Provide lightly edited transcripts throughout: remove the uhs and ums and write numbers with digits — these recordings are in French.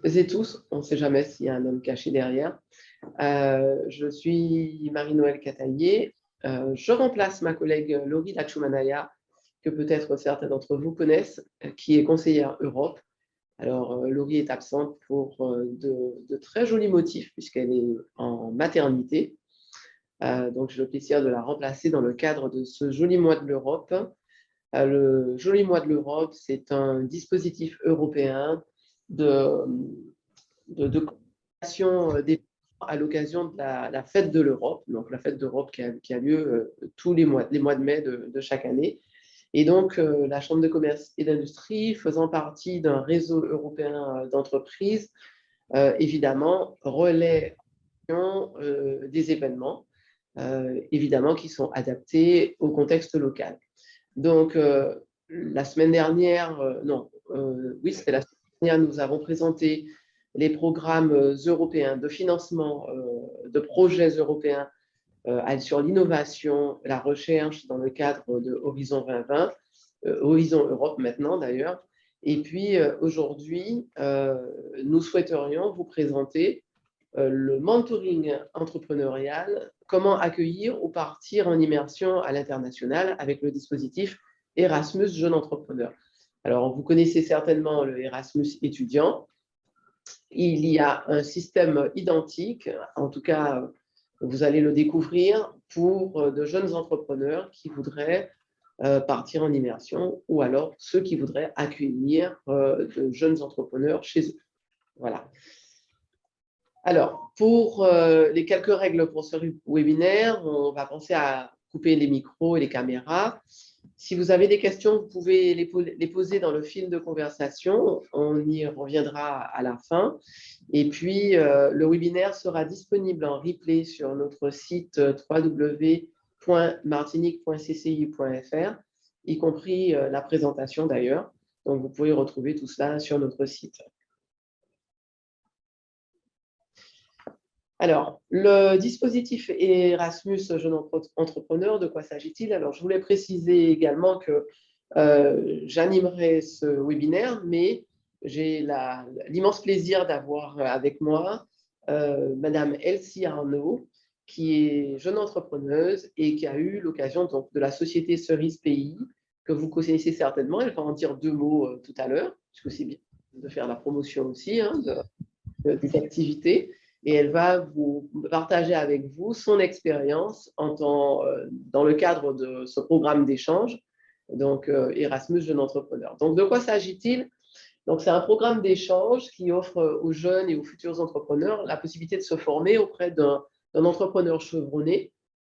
et tous, on ne sait jamais s'il y a un homme caché derrière. Je suis Marie-Noëlle Cataillé. Je remplace ma collègue Laurie Lachumanaya, que peut-être certains d'entre vous connaissent, qui est conseillère Europe. Alors, Laurie est absente pour de très jolis motifs, puisqu'elle est en maternité. Donc, j'ai le plaisir de la remplacer dans le cadre de ce joli mois de l'Europe. Le joli mois de l'Europe, c'est un dispositif européen de, de coopération des à l'occasion de la fête de l'Europe, donc la fête d'Europe qui a lieu tous les mois de mai de chaque année. Et donc, la Chambre de commerce et d'industrie, faisant partie d'un réseau européen d'entreprises, évidemment, relaie des événements, évidemment, qui sont adaptés au contexte local. Donc, la semaine dernière, oui, c'était la semaine dernière, nous avons présenté les programmes européens de financement de projets européens sur l'innovation, la recherche dans le cadre de Horizon 2020, Horizon Europe maintenant d'ailleurs. Et puis aujourd'hui, nous souhaiterions vous présenter le mentoring entrepreneurial, comment accueillir ou partir en immersion à l'international avec le dispositif Erasmus Jeune Entrepreneur. Alors, vous connaissez certainement le Erasmus étudiant. Il y a un système identique, en tout cas, vous allez le découvrir pour de jeunes entrepreneurs qui voudraient partir en immersion ou alors ceux qui voudraient accueillir de jeunes entrepreneurs chez eux. Voilà. Alors, pour les quelques règles pour ce webinaire, on va penser à couper les micros et les caméras. Si vous avez des questions, vous pouvez les poser dans le fil de conversation. On y reviendra à la fin. Et puis, le webinaire sera disponible en replay sur notre site www.martinique.cci.fr, y compris la présentation d'ailleurs. Donc, vous pouvez retrouver tout cela sur notre site. Alors, le dispositif Erasmus Jeune Entrepreneur, de quoi s'agit-il? Alors, je voulais préciser également que j'animerai ce webinaire, mais j'ai l'immense plaisir d'avoir avec moi Madame Elsie Arnaud, qui est jeune entrepreneuse et qui a eu l'occasion de la société Cerise Pays, que vous connaissez certainement. Elle va en dire deux mots tout à l'heure, puisque c'est bien de faire la promotion aussi des activités. Et elle va vous partager avec vous son expérience dans le cadre de ce programme d'échange, donc Erasmus Jeune Entrepreneur. Donc, de quoi s'agit-il? Donc, c'est un programme d'échange qui offre aux jeunes et aux futurs entrepreneurs la possibilité de se former auprès d'un entrepreneur chevronné,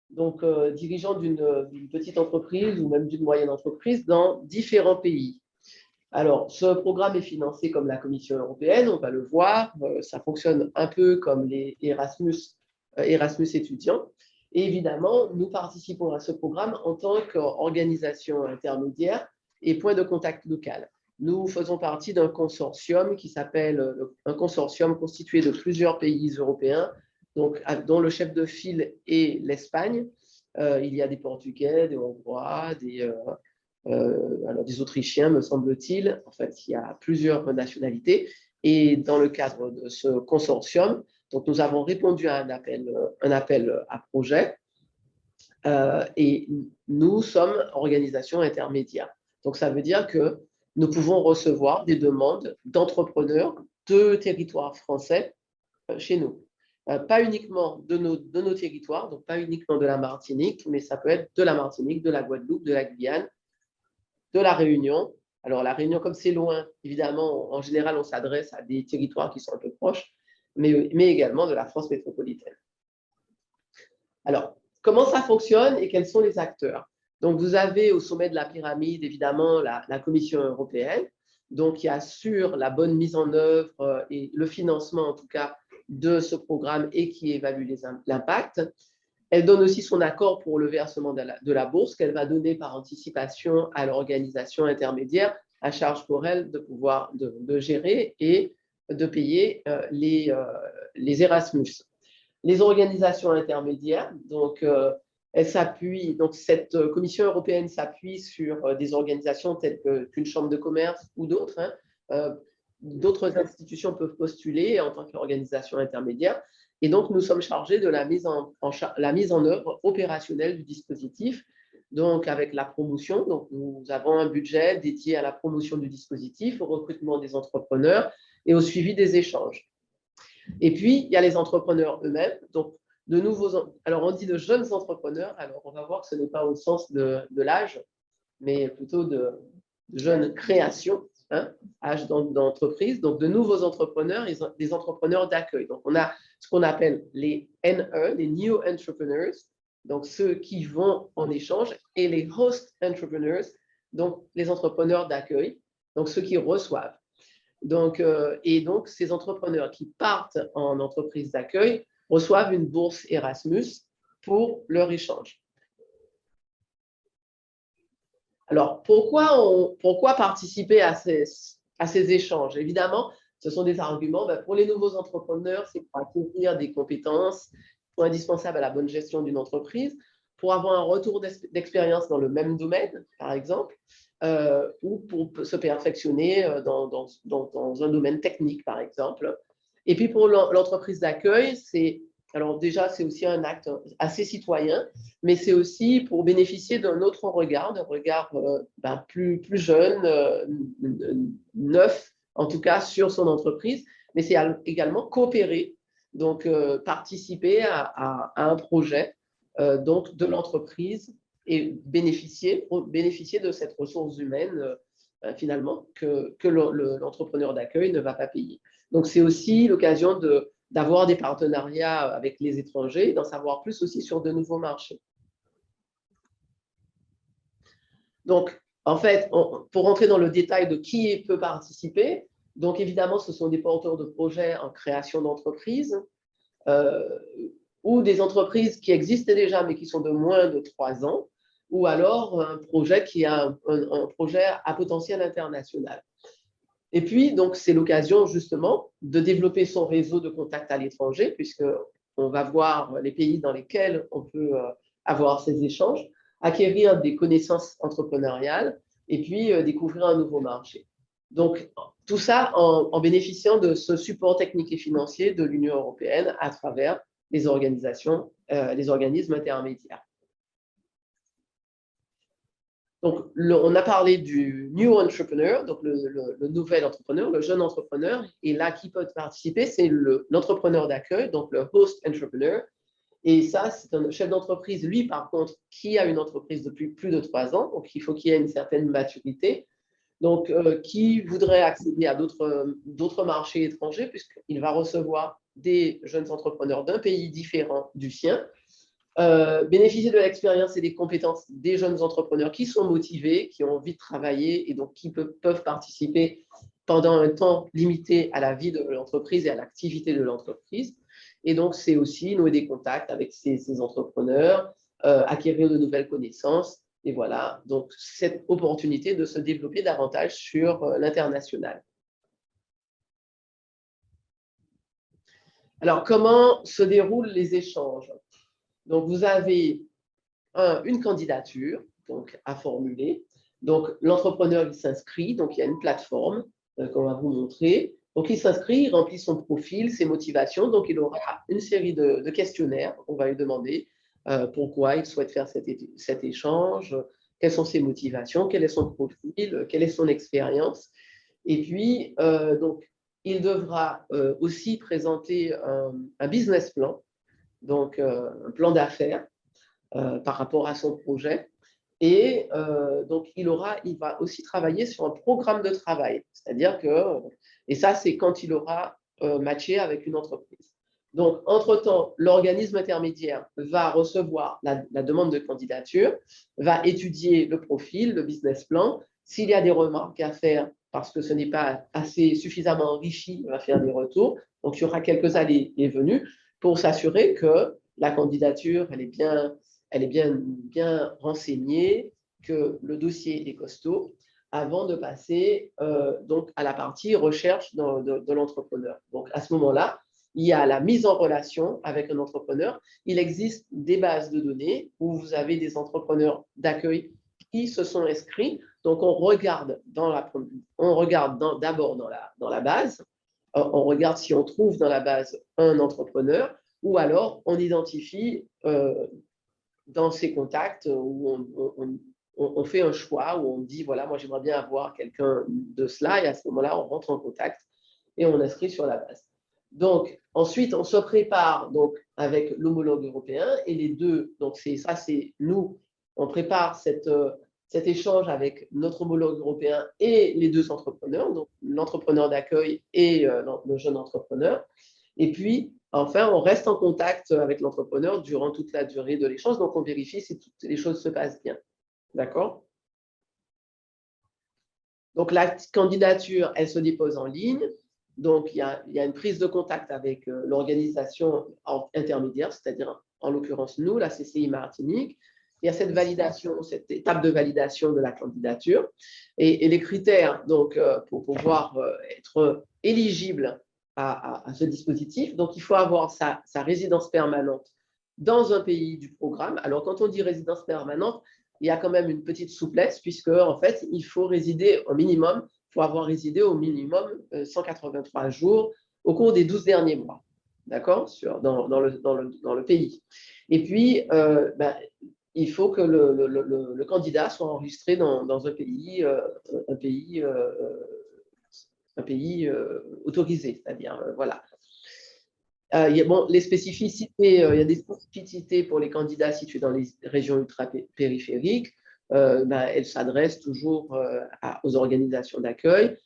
donc dirigeant d'une petite entreprise ou même d'une moyenne entreprise dans différents pays. Alors, ce programme est financé comme la Commission européenne, on va le voir. Ça fonctionne un peu comme les Erasmus étudiants. Et évidemment, nous participons à ce programme en tant qu'organisation intermédiaire et point de contact local. Nous faisons partie d'un consortium qui s'appelle un consortium constitué de plusieurs pays européens, donc, dont le chef de file est l'Espagne. Il y a des Portugais, des Hongrois, alors des Autrichiens, me semble-t-il. En fait, il y a plusieurs nationalités. Et dans le cadre de ce consortium, donc nous avons répondu à un appel à projet et nous sommes organisation intermédiaire. Donc, ça veut dire que nous pouvons recevoir des demandes d'entrepreneurs de territoires français chez nous. Pas uniquement de nos territoires, donc pas uniquement de la Martinique, mais ça peut être de la Martinique, de la Guadeloupe, de la Guyane, de la Réunion. Alors, la Réunion, comme c'est loin, évidemment, en général, on s'adresse à des territoires qui sont un peu proches, mais également de la France métropolitaine. Alors, comment ça fonctionne et quels sont les acteurs? Donc, vous avez au sommet de la pyramide, évidemment, la Commission européenne, donc qui assure la bonne mise en œuvre et le financement, en tout cas, de ce programme et qui évalue l'impact. Elle donne aussi son accord pour le versement de la bourse qu'elle va donner par anticipation à l'organisation intermédiaire, à charge pour elle de pouvoir de gérer et de payer les Erasmus. Les organisations intermédiaires, donc cette Commission européenne s'appuie sur des organisations telles qu'une chambre de commerce ou d'autres, d'autres institutions peuvent postuler en tant qu'organisation intermédiaire. Et donc, nous sommes chargés de la mise en œuvre opérationnelle du dispositif, donc avec la promotion. Donc, nous avons un budget dédié à la promotion du dispositif, au recrutement des entrepreneurs et au suivi des échanges. Et puis, il y a les entrepreneurs eux-mêmes. Donc, alors on dit de jeunes entrepreneurs, alors on va voir que ce n'est pas au sens de l'âge, mais plutôt de jeunes créations, hein, âge d'entreprise. Donc, de nouveaux entrepreneurs, des entrepreneurs d'accueil. Donc, on a ce qu'on appelle les NE, les New Entrepreneurs, donc ceux qui vont en échange, et les Host Entrepreneurs, donc les entrepreneurs d'accueil, donc ceux qui reçoivent. Donc, et donc, ces entrepreneurs qui partent en entreprise d'accueil reçoivent une bourse Erasmus pour leur échange. Alors, pourquoi participer à ces échanges? Évidemment, ce sont des arguments. Pour les nouveaux entrepreneurs, c'est pour acquérir des compétences indispensables à la bonne gestion d'une entreprise, pour avoir un retour d'expérience dans le même domaine, par exemple, ou pour se perfectionner dans un domaine technique, par exemple. Et puis, pour l'entreprise d'accueil, alors déjà, c'est aussi un acte assez citoyen, mais c'est aussi pour bénéficier d'un autre regard, d'un regard plus jeune, neuf, en tout cas, sur son entreprise, mais c'est également coopérer, donc participer à un projet donc de l'entreprise et bénéficier de cette ressource humaine finalement que l'entrepreneur d'accueil ne va pas payer. Donc, c'est aussi l'occasion d'avoir des partenariats avec les étrangers et d'en savoir plus aussi sur de nouveaux marchés. Donc, en fait, pour rentrer dans le détail de qui peut participer, donc évidemment, ce sont des porteurs de projets en création d'entreprises ou des entreprises qui existent déjà mais qui sont de moins de 3 ans, ou alors un projet qui a un projet à potentiel international. Et puis, donc, c'est l'occasion justement de développer son réseau de contacts à l'étranger, puisqu'on va voir les pays dans lesquels on peut avoir ces échanges, acquérir des connaissances entrepreneuriales et puis découvrir un nouveau marché. Donc, tout ça en bénéficiant de ce support technique et financier de l'Union européenne à travers les organismes intermédiaires. Donc, on a parlé du new entrepreneur, donc le nouvel entrepreneur, le jeune entrepreneur. Et là, qui peut participer, c'est l'entrepreneur d'accueil, donc le host entrepreneur. Et ça, c'est un chef d'entreprise, lui, par contre, qui a une entreprise depuis plus de 3 ans. Donc, il faut qu'il ait une certaine maturité. Donc, qui voudrait accéder à d'autres marchés étrangers, puisqu'il va recevoir des jeunes entrepreneurs d'un pays différent du sien. Bénéficier de l'expérience et des compétences des jeunes entrepreneurs qui sont motivés, qui ont envie de travailler et donc qui peuvent participer pendant un temps limité à la vie de l'entreprise et à l'activité de l'entreprise. Et donc, c'est aussi nouer des contacts avec ces entrepreneurs, acquérir de nouvelles connaissances. Et voilà, donc cette opportunité de se développer davantage sur l'international. Alors, comment se déroulent les échanges? Donc, vous avez une candidature donc, à formuler. Donc, l'entrepreneur, il s'inscrit. Donc, il y a une plateforme qu'on va vous montrer. Donc, il s'inscrit, il remplit son profil, ses motivations. Donc, il aura une série de questionnaires. On va lui demander pourquoi il souhaite faire cet échange, quelles sont ses motivations, quel est son profil, quelle est son expérience. Et puis, donc, il devra aussi présenter un business plan, donc un plan d'affaires par rapport à son projet. Et donc, il va aussi travailler sur un programme de travail. C'est-à-dire que, et ça, c'est quand il aura matché avec une entreprise. Donc, entre-temps, l'organisme intermédiaire va recevoir la demande de candidature, va étudier le profil, le business plan. S'il y a des remarques à faire parce que ce n'est pas assez suffisamment enrichi, il va faire des retours. Donc, il y aura quelques allées et venues pour s'assurer que la candidature, elle est bien renseignée, que le dossier est costaud, avant de passer donc à la partie recherche de l'entrepreneur. Donc, à ce moment-là, il y a la mise en relation avec un entrepreneur. Il existe des bases de données où vous avez des entrepreneurs d'accueil qui se sont inscrits Donc, on regarde d'abord dans la base, on regarde si on trouve dans la base un entrepreneur, ou alors on identifie dans ses contacts où on fait un choix, où on dit, voilà, moi j'aimerais bien avoir quelqu'un de cela, et à ce moment-là, on rentre en contact et on inscrit sur la base. Donc, ensuite, on se prépare donc, avec l'homologue européen, et les deux, donc ça c'est nous, on prépare cet échange avec notre homologue européen et les deux entrepreneurs, donc l'entrepreneur d'accueil et le jeune entrepreneur. Et puis, enfin, on reste en contact avec l'entrepreneur durant toute la durée de l'échange, donc on vérifie si toutes les choses se passent bien. D'accord? Donc, la candidature, elle se dépose en ligne. Donc, il y a une prise de contact avec l'organisation intermédiaire, c'est-à-dire, en l'occurrence, nous, la CCI Martinique. Il y a cette validation, cette étape de validation de la candidature. Et les critères, donc, pour pouvoir être éligible à ce dispositif, donc, il faut avoir sa résidence permanente dans un pays du programme. Alors, quand on dit résidence permanente, il y a quand même une petite souplesse, puisque, en fait, il faut résider au minimum, il faut avoir résidé au minimum 183 jours au cours des 12 derniers mois, d'accord, dans le pays. Et puis, il faut que le candidat soit enregistré dans un pays autorisé, c'est-à-dire, voilà. Les spécificités, il y a des spécificités pour les candidats situés dans les régions ultra-périphériques. Elles s'adressent toujours aux organisations d'accueil.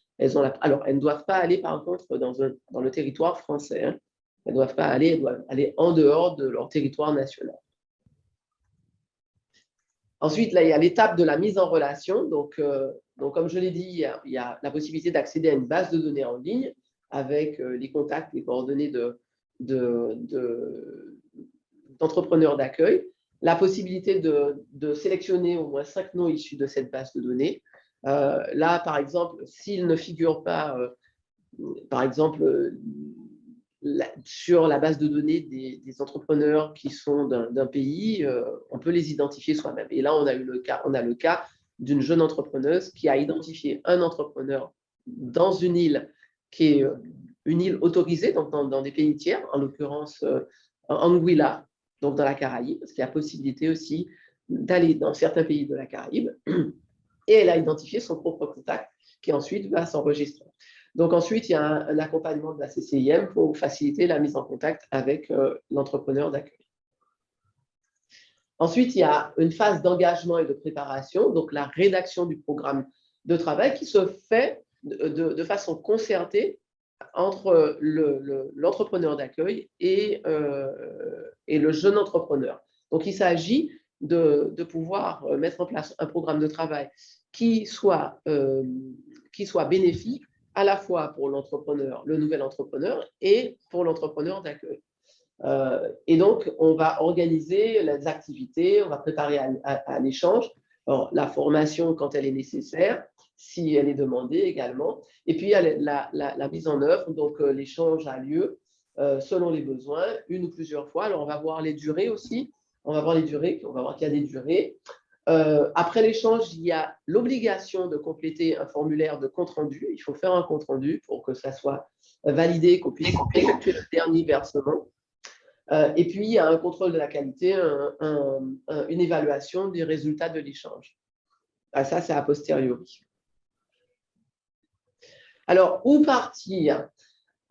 Alors, elles ne doivent pas aller, par contre, dans le territoire français. Hein. Elles ne doivent pas aller, elles doivent aller en dehors de leur territoire national. Ensuite, là, il y a l'étape de la mise en relation. Donc comme je l'ai dit, il y a la possibilité d'accéder à une base de données en ligne avec les contacts, les coordonnées d'entrepreneurs d'accueil, la possibilité de sélectionner au moins 5 noms issus de cette base de données. Là, par exemple, s'ils ne figurent pas, par exemple, sur la base de données des entrepreneurs qui sont d'un pays, on peut les identifier soi-même. Et là, on a le cas d'une jeune entrepreneuse qui a identifié un entrepreneur dans une île qui est une île autorisée, donc dans des pays tiers, en l'occurrence Anguilla, donc dans la Caraïbe, parce qu'il y a possibilité aussi d'aller dans certains pays de la Caraïbe. Et elle a identifié son propre contact qui ensuite va s'enregistrer. Donc ensuite, il y a un accompagnement de la CCIM pour faciliter la mise en contact avec l'entrepreneur d'accueil. Ensuite, il y a une phase d'engagement et de préparation, donc la rédaction du programme de travail qui se fait de façon concertée entre l'entrepreneur d'accueil et le jeune entrepreneur. Donc, il s'agit de pouvoir mettre en place un programme de travail qui soit bénéfique à la fois pour l'entrepreneur, le nouvel entrepreneur, et pour l'entrepreneur d'accueil. Et donc, on va organiser les activités, on va préparer à l'échange, la formation quand elle est nécessaire, si elle est demandée également, et puis il y a la mise en œuvre, donc l'échange a lieu selon les besoins, une ou plusieurs fois. Alors, on va voir les durées aussi, on va voir qu'il y a des durées. Après l'échange, il y a l'obligation de compléter un formulaire de compte-rendu. Il faut faire un compte-rendu pour que ça soit validé, qu'on puisse effectuer le dernier versement. Et puis, il y a un contrôle de la qualité, une évaluation des résultats de l'échange. Ça, c'est a posteriori. Alors, où partir?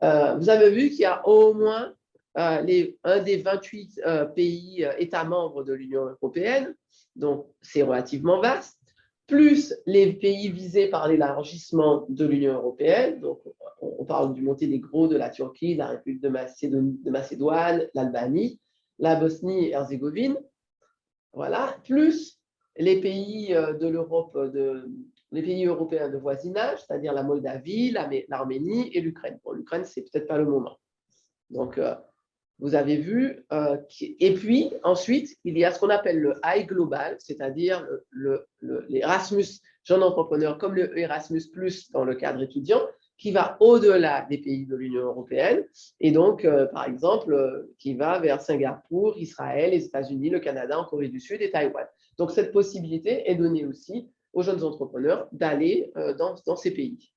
Vous avez vu qu'il y a au moins un des 28 pays États membres de l'Union européenne, donc c'est relativement vaste, plus les pays visés par l'élargissement de l'Union européenne, donc on parle du Monténégro, de la Turquie, de la République de Macédoine, l'Albanie, la Bosnie-Herzégovine, voilà, plus les pays de l'Europe, les pays européens de voisinage, c'est-à-dire la Moldavie, l'Arménie et l'Ukraine. Bon, l'Ukraine, c'est peut-être pas le moment. Donc, vous avez vu. Et puis, ensuite, il y a ce qu'on appelle le High Global, c'est-à-dire l'Erasmus Jeune Entrepreneur, comme le Erasmus Plus dans le cadre étudiant, qui va au-delà des pays de l'Union européenne. Et donc, par exemple, qui va vers Singapour, Israël, les États-Unis, le Canada, en Corée du Sud et Taïwan. Donc, cette possibilité est donnée aussi aux jeunes entrepreneurs d'aller dans ces pays.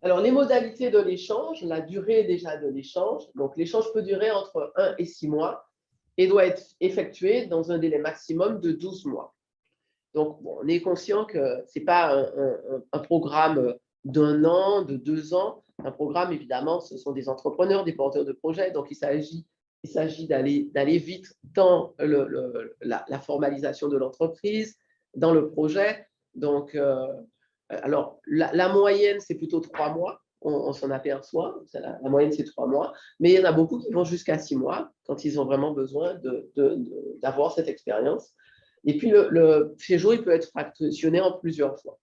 Alors, les modalités de l'échange, la durée déjà de l'échange. Donc, l'échange peut durer entre 1 et 6 mois et doit être effectué dans un délai maximum de 12 mois. Donc, bon, on est conscient que ce n'est pas un programme d'1 an, de 2 ans. Un programme, évidemment, ce sont des entrepreneurs, des porteurs de projets. Donc, il s'agit d'aller vite dans la formalisation de l'entreprise, dans le projet. Donc, alors, la moyenne, c'est plutôt 3 mois. On s'en aperçoit. La moyenne, c'est 3 mois. Mais il y en a beaucoup qui vont jusqu'à 6 mois quand ils ont vraiment besoin d'avoir cette expérience. Et puis, le séjour, il peut être fractionné en plusieurs fois.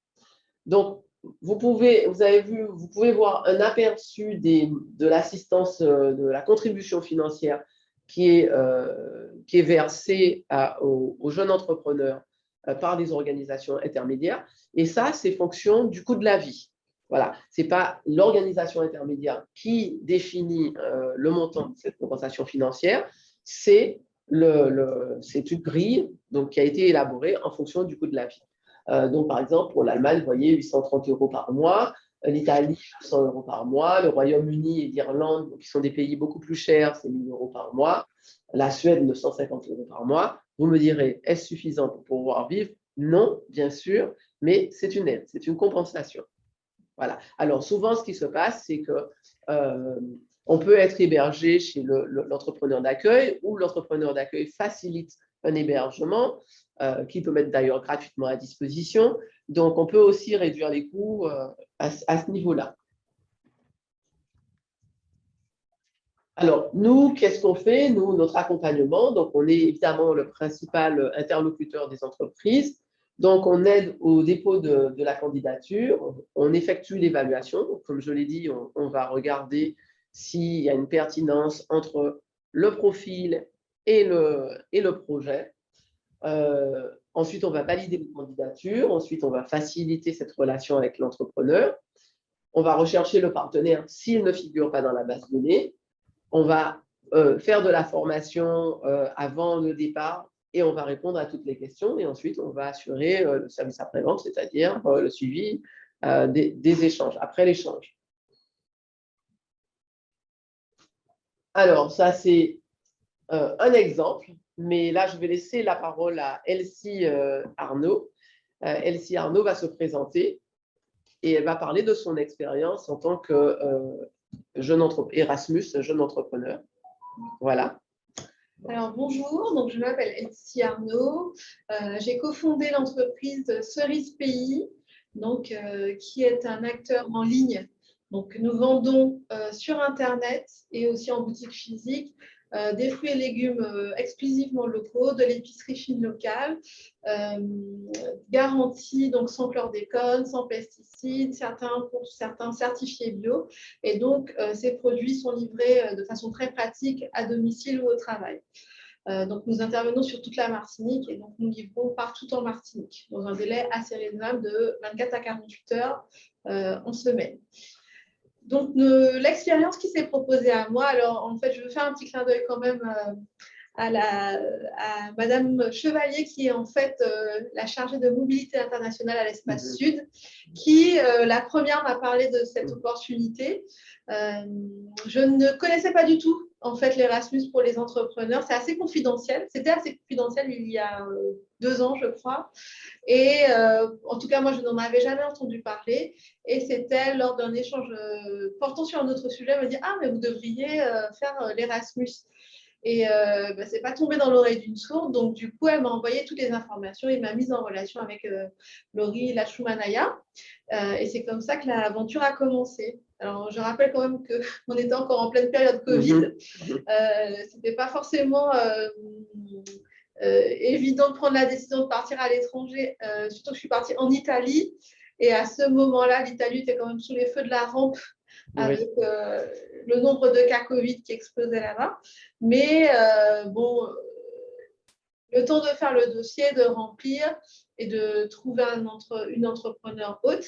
Donc, vous pouvez voir un aperçu de l'assistance, de la contribution financière qui est versée aux jeunes entrepreneurs par des organisations intermédiaires. Et ça, c'est fonction du coût de la vie. Voilà, ce n'est pas l'organisation intermédiaire qui définit le montant de cette compensation financière, c'est une grille donc, qui a été élaborée en fonction du coût de la vie. Donc, par exemple, pour l'Allemagne, vous voyez, 830 € par mois, l'Italie, 100 € par mois, le Royaume-Uni et l'Irlande, qui sont des pays beaucoup plus chers, c'est 1 000 € par mois, la Suède, 950 € par mois. Vous me direz, est-ce suffisant pour pouvoir vivre? Non, bien sûr, mais c'est une aide, c'est une compensation. Voilà. Alors, souvent, ce qui se passe, c'est que on peut être hébergé chez l'entrepreneur d'accueil ou l'entrepreneur d'accueil facilite un hébergement qui peut mettre d'ailleurs gratuitement à disposition. Donc, on peut aussi réduire les coûts à ce niveau-là. Alors, nous, qu'est-ce qu'on fait? Nous, notre accompagnement, donc on est évidemment le principal interlocuteur des entreprises. Donc, on aide au dépôt de la candidature, on effectue l'évaluation. Comme je l'ai dit, on va regarder s'il y a une pertinence entre le profil et le projet. Ensuite, on va valider les candidatures. Ensuite, on va faciliter cette relation avec l'entrepreneur. On va rechercher le partenaire s'il ne figure pas dans la base de données. On va faire de la formation avant le départ et on va répondre à toutes les questions. Et ensuite, on va assurer le service après-vente, c'est-à-dire le suivi des échanges, après l'échange. Alors, ça, c'est un exemple. Mais là, je vais laisser la parole à Elsie Arnaud. Elsie Arnaud va se présenter et elle va parler de son expérience en tant que Erasmus, jeune entrepreneur. Voilà. Alors bonjour, donc je m'appelle Elsie Arnaud. J'ai cofondé l'entreprise Cerise Pays, donc, qui est un acteur en ligne. Donc nous vendons sur Internet et aussi en boutique physique des fruits et légumes exclusivement locaux, de l'épicerie fine locale, garantis donc sans chlordécone, sans pesticides, certains certifiés bio. Et donc, ces produits sont livrés de façon très pratique à domicile ou au travail. Donc, nous intervenons sur toute la Martinique et donc nous livrons partout en Martinique dans un délai assez raisonnable de 24 à 48 heures en semaine. Donc, l'expérience qui s'est proposée à moi, alors en fait, je veux faire un petit clin d'œil quand même à Madame Chevalier, qui est en fait la chargée de mobilité internationale à l'Espace Sud, qui, la première, m'a parlé de cette opportunité. Je ne connaissais pas du tout, en fait, l'Erasmus pour les entrepreneurs. C'est assez confidentiel. C'était assez confidentiel il y a 2 ans, je crois. Et en tout cas, moi, je n'en avais jamais entendu parler. Et c'était lors d'un échange portant sur un autre sujet, elle me dit « Ah, mais vous devriez faire l'Erasmus ». Et c'est pas tombé dans l'oreille d'une sourde. Donc, du coup, elle m'a envoyé toutes les informations et m'a mise en relation avec Laurie Lachumanaya. Et c'est comme ça que l'aventure a commencé. Alors, je rappelle quand même qu'on était encore en pleine période Covid. C'était pas forcément évident de prendre la décision de partir à l'étranger. Surtout que je suis partie en Italie. Et à ce moment-là, l'Italie était quand même sous les feux de la rampe avec le nombre de cas Covid qui explosait là-bas. Mais bon, le temps de faire le dossier, de remplir et de trouver une entrepreneur hôte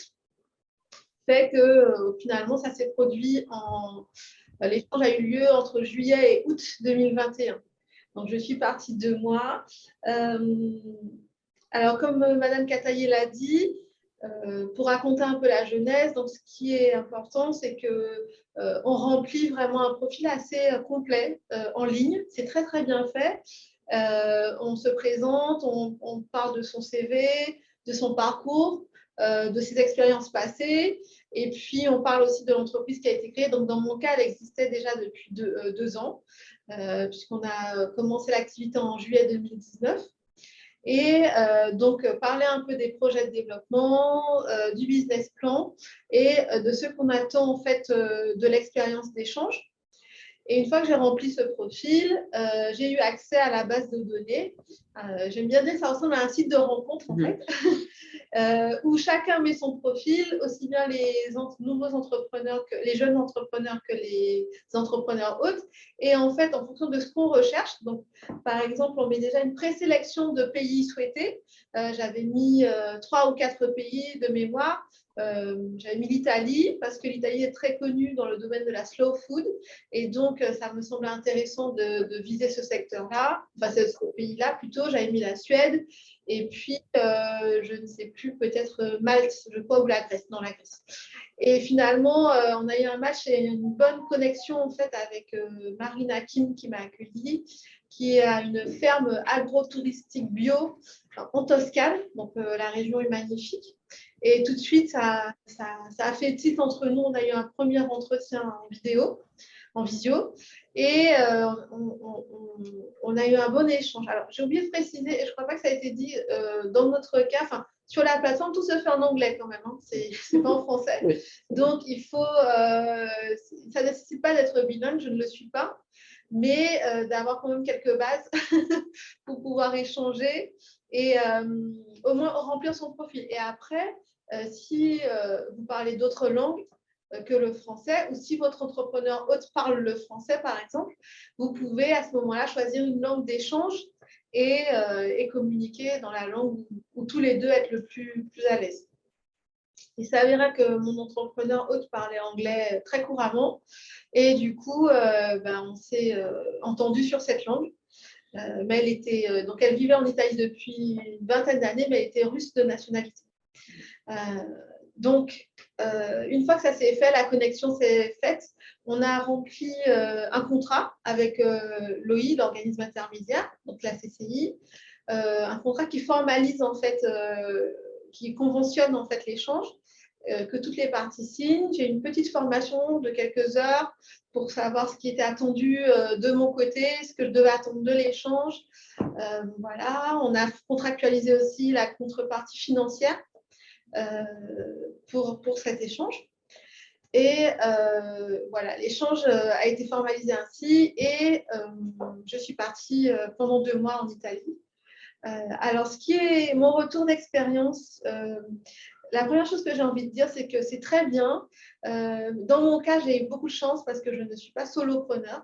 fait que finalement, ça s'est produit l'échange a eu lieu entre juillet et août 2021. Donc, je suis partie 2 mois. Alors, comme Madame Cataillé l'a dit, pour raconter un peu la jeunesse, donc ce qui est important, c'est que on remplit vraiment un profil assez complet en ligne. C'est très, très bien fait. On se présente, on parle de son CV, de son parcours, de ses expériences passées. Et puis, on parle aussi de l'entreprise qui a été créée. Donc, dans mon cas, elle existait déjà depuis 2 ans, puisqu'on a commencé l'activité en juillet 2019. Et donc, parler un peu des projets de développement, du business plan et de ce qu'on attend en fait de l'expérience d'échange. Et une fois que j'ai rempli ce profil, j'ai eu accès à la base de données. J'aime bien dire que ça ressemble à un site de rencontre en fait, où chacun met son profil, aussi bien les nouveaux entrepreneurs que les jeunes entrepreneurs que les entrepreneurs autres. Et en fait, en fonction de ce qu'on recherche, donc par exemple, on met déjà une présélection de pays souhaités. J'avais mis 3 ou 4 pays de mémoire. J'avais mis l'Italie parce que l'Italie est très connue dans le domaine de la slow food et donc ça me semblait intéressant de viser ce secteur-là, enfin ce pays-là plutôt. J'avais mis la Suède et puis je ne sais plus, peut-être Malte, je crois, ou la Grèce, non la Grèce. Et finalement, on a eu un match et une bonne connexion en fait avec Marine Hakim qui m'a accueillie, qui a une ferme agro-touristique bio en Toscane, donc la région est magnifique. Et tout de suite, ça a fait tilt entre nous. On a eu un premier entretien en visio, et on a eu un bon échange. Alors, j'ai oublié de préciser, et je ne crois pas que ça a été dit dans notre cas, sur la plateforme, tout se fait en anglais quand même, hein. C'est pas en français. Oui. Donc, ça ne nécessite pas d'être bilingue, je ne le suis pas, mais d'avoir quand même quelques bases pour pouvoir échanger et au moins remplir son profil. Et après, si vous parlez d'autres langues que le français, ou si votre entrepreneur hôte parle le français, par exemple, vous pouvez à ce moment-là choisir une langue d'échange et communiquer dans la langue où tous les deux être le plus à l'aise. Il s'avéra que mon entrepreneur hôte parlait anglais très couramment et du coup, on s'est entendu sur cette langue. Mais elle vivait en Italie depuis une vingtaine d'années, mais elle était russe de nationalité. Donc, une fois que ça s'est fait, la connexion s'est faite, on a rempli un contrat avec l'OI, l'organisme intermédiaire, donc la CCI, un contrat qui formalise en fait, qui conventionne en fait l'échange, que toutes les parties signent. J'ai une petite formation de quelques heures pour savoir ce qui était attendu de mon côté, ce que je devais attendre de l'échange. Voilà, on a contractualisé aussi la contrepartie financière pour cet échange. Et voilà, l'échange a été formalisé ainsi et je suis partie pendant 2 mois en Italie. Alors, ce qui est mon retour d'expérience, la première chose que j'ai envie de dire, c'est que c'est très bien. Dans mon cas, j'ai eu beaucoup de chance parce que je ne suis pas solopreneur.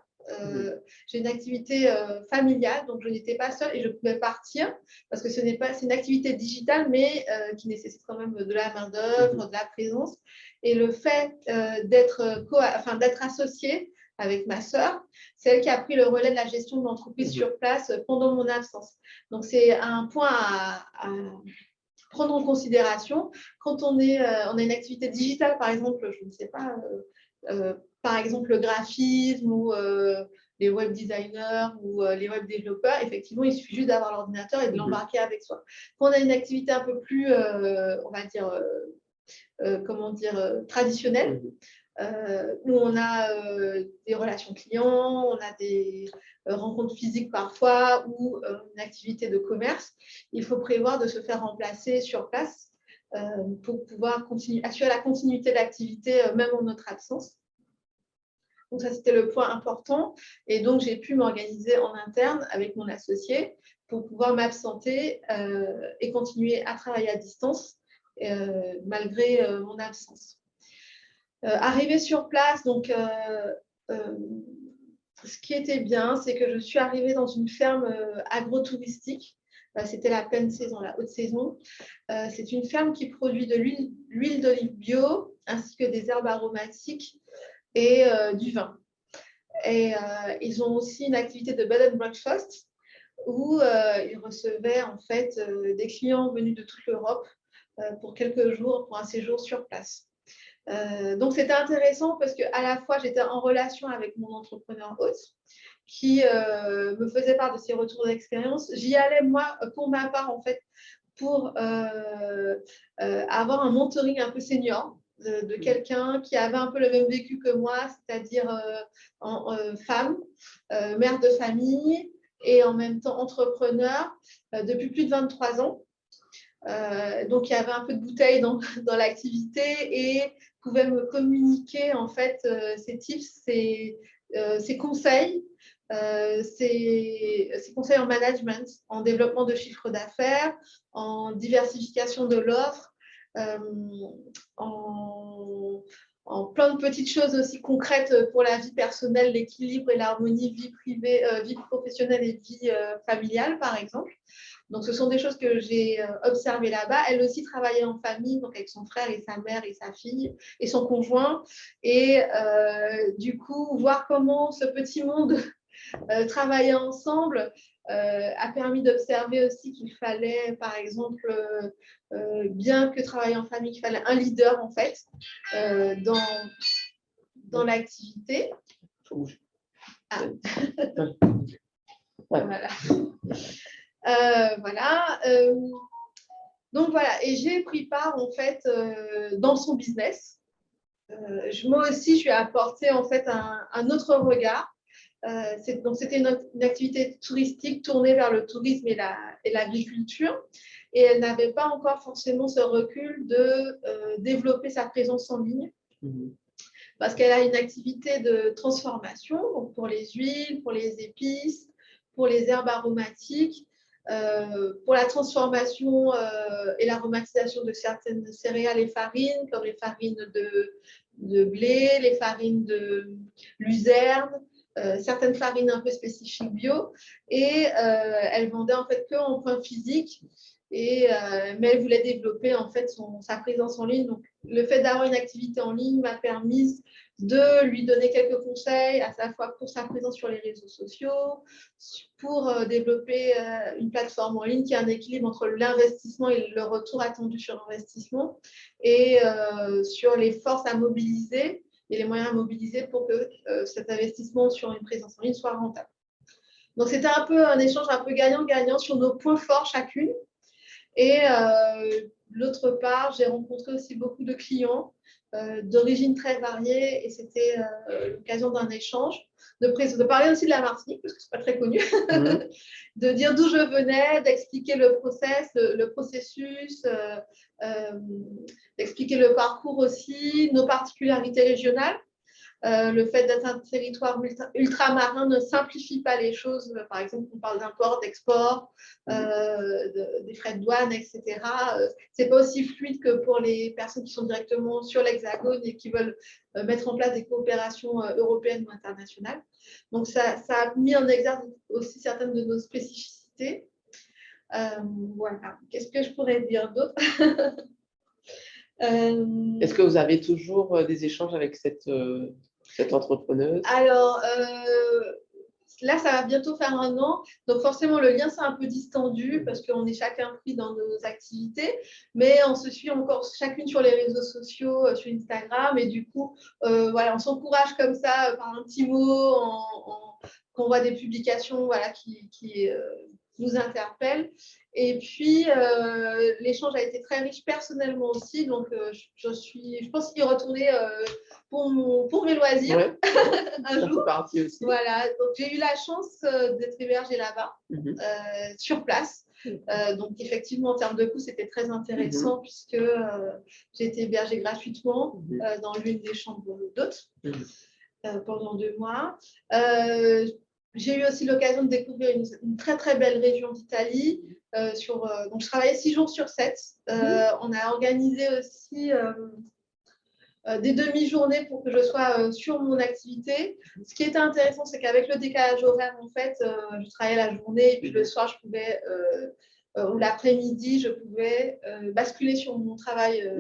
J'ai une activité familiale, donc je n'étais pas seule et je pouvais partir parce que c'est une activité digitale, mais qui nécessite quand même de la main-d'œuvre, de la présence. Et le fait d'être associée avec ma sœur, c'est elle qui a pris le relais de la gestion de l'entreprise sur place pendant mon absence. Donc, c'est un point à prendre en considération. Quand on a une activité digitale, par exemple, je ne sais pas, par exemple le graphisme ou les web designers ou les web développeurs, effectivement, il suffit juste d'avoir l'ordinateur et de l'embarquer avec soi. Quand on a une activité un peu plus, on va dire, traditionnelle, où on a des relations clients, on a des rencontres physiques parfois ou une activité de commerce, il faut prévoir de se faire remplacer sur place pour pouvoir assurer la continuité de l'activité même en notre absence. Donc ça, c'était le point important. Et donc, j'ai pu m'organiser en interne avec mon associé pour pouvoir m'absenter et continuer à travailler à distance malgré mon absence. Arrivée sur place, donc ce qui était bien, c'est que je suis arrivée dans une ferme agro-touristique. C'était la pleine saison, la haute saison. C'est une ferme qui produit de l'huile d'olive bio, ainsi que des herbes aromatiques et du vin. Et ils ont aussi une activité de bed and breakfast où ils recevaient en fait des clients venus de toute l'Europe pour quelques jours, pour un séjour sur place. Donc, c'était intéressant parce qu'à la fois, j'étais en relation avec mon entrepreneur hôte qui me faisait part de ses retours d'expérience. J'y allais, moi, pour ma part, en fait, pour avoir un mentoring un peu senior de quelqu'un qui avait un peu le même vécu que moi, c'est-à-dire femme, mère de famille et en même temps entrepreneur depuis plus de 23 ans. Donc, il y avait un peu de bouteille dans l'activité et pouvait me communiquer en fait ses tips, ses conseils, ses conseils en management, en développement de chiffre d'affaires, en diversification de l'offre, en plein de petites choses aussi concrètes pour la vie personnelle, l'équilibre et l'harmonie vie privée, vie professionnelle et vie familiale, par exemple. Donc, ce sont des choses que j'ai observées là-bas. Elle aussi travaillait en famille, donc avec son frère et sa mère et sa fille et son conjoint. Et du coup, voir comment ce petit monde travaillait ensemble a permis d'observer aussi qu'il fallait, par exemple, bien que travailler en famille, qu'il fallait un leader, en fait, dans l'activité. Ah. Voilà. Voilà. Donc voilà, et j'ai pris part en fait dans son business. Moi aussi, je lui ai apporté en fait un autre regard. Donc c'était une activité touristique tournée vers le tourisme et l'agriculture. Et elle n'avait pas encore forcément ce recul de développer sa présence en ligne. Parce qu'elle a une activité de transformation, donc pour les huiles, pour les épices, pour les herbes aromatiques, pour la transformation et l'aromatisation de certaines céréales et farines, comme les farines de blé, les farines de luzerne, certaines farines un peu spécifiques bio. Et elle vendait en fait que en point physique. Mais elle voulait développer en fait sa présence en ligne. Donc, le fait d'avoir une activité en ligne m'a permis de lui donner quelques conseils, à sa fois pour sa présence sur les réseaux sociaux, pour développer une plateforme en ligne qui a un équilibre entre l'investissement et le retour attendu sur investissement et sur les forces à mobiliser et les moyens à mobiliser pour que cet investissement sur une présence en ligne soit rentable. Donc, c'était un peu un échange un peu gagnant-gagnant sur nos points forts chacune. Et l'autre part, j'ai rencontré aussi beaucoup de clients d'origine très variée et c'était l'occasion d'un échange, de parler aussi de la Martinique, parce que ce n'est pas très connu, de dire d'où je venais, d'expliquer le processus, d'expliquer le parcours aussi, nos particularités régionales. Le fait d'être un territoire ultramarin ne simplifie pas les choses. Par exemple, on parle d'import, d'export, des frais de douane, etc. Ce n'est pas aussi fluide que pour les personnes qui sont directement sur l'Hexagone et qui veulent mettre en place des coopérations européennes ou internationales. Donc, ça a mis en exergue aussi certaines de nos spécificités. Voilà. Qu'est-ce que je pourrais dire d'autre? Est-ce que vous avez toujours des échanges avec cette entrepreneuse? Alors, là, ça va bientôt faire 1 an. Donc, forcément, le lien s'est un peu distendu parce qu'on est chacun pris dans nos activités. Mais on se suit encore chacune sur les réseaux sociaux, sur Instagram. Et du coup, voilà, on s'encourage comme ça par un petit mot, qu'on voit des publications voilà, qui nous interpellent. Et puis, l'échange a été très riche personnellement aussi. Donc, je pense y retourner pour mes loisirs un jour. Aussi. Voilà, donc j'ai eu la chance d'être hébergée là-bas, sur place. Donc, effectivement, en termes de coût, c'était très intéressant puisque j'ai été hébergée gratuitement dans l'une des chambres d'hôtes pendant 2 mois. J'ai eu aussi l'occasion de découvrir une très, très belle région d'Italie. Donc, je travaillais 6 jours sur 7. On a organisé aussi des demi-journées pour que je sois sur mon activité. Ce qui était intéressant, c'est qu'avec le décalage horaire, en fait, je travaillais la journée et puis le soir, je pouvais, ou l'après-midi, je pouvais basculer sur mon travail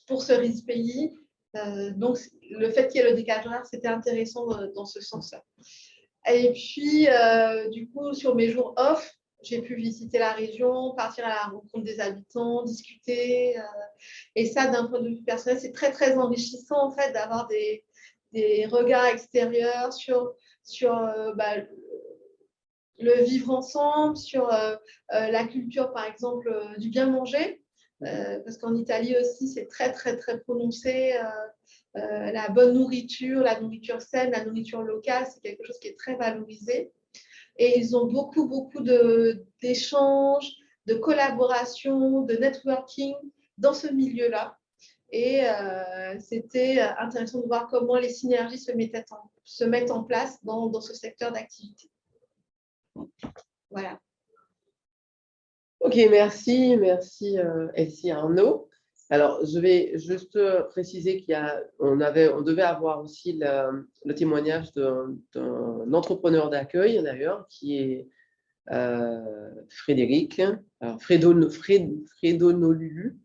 pour Cerise Pays. Donc, le fait qu'il y ait le décalage horaire, c'était intéressant dans ce sens-là. Et puis, du coup, sur mes jours off, j'ai pu visiter la région, partir à la rencontre des habitants, discuter. Et ça, d'un point de vue personnel, c'est très, très enrichissant, en fait, d'avoir des regards extérieurs sur le vivre ensemble, sur la culture, par exemple, du bien manger. Parce qu'en Italie aussi, c'est très, très, très prononcé. La bonne nourriture, la nourriture saine, la nourriture locale, c'est quelque chose qui est très valorisé. Et ils ont beaucoup, beaucoup d'échanges, de collaboration, de networking dans ce milieu-là. Et c'était intéressant de voir comment les synergies se mettent en place dans ce secteur d'activité. Voilà. Ok, merci Elsie Arnaud. Alors, je vais juste préciser on devait avoir aussi le témoignage d'un entrepreneur d'accueil, d'ailleurs, qui est Frédéric, alors Fredonolulu,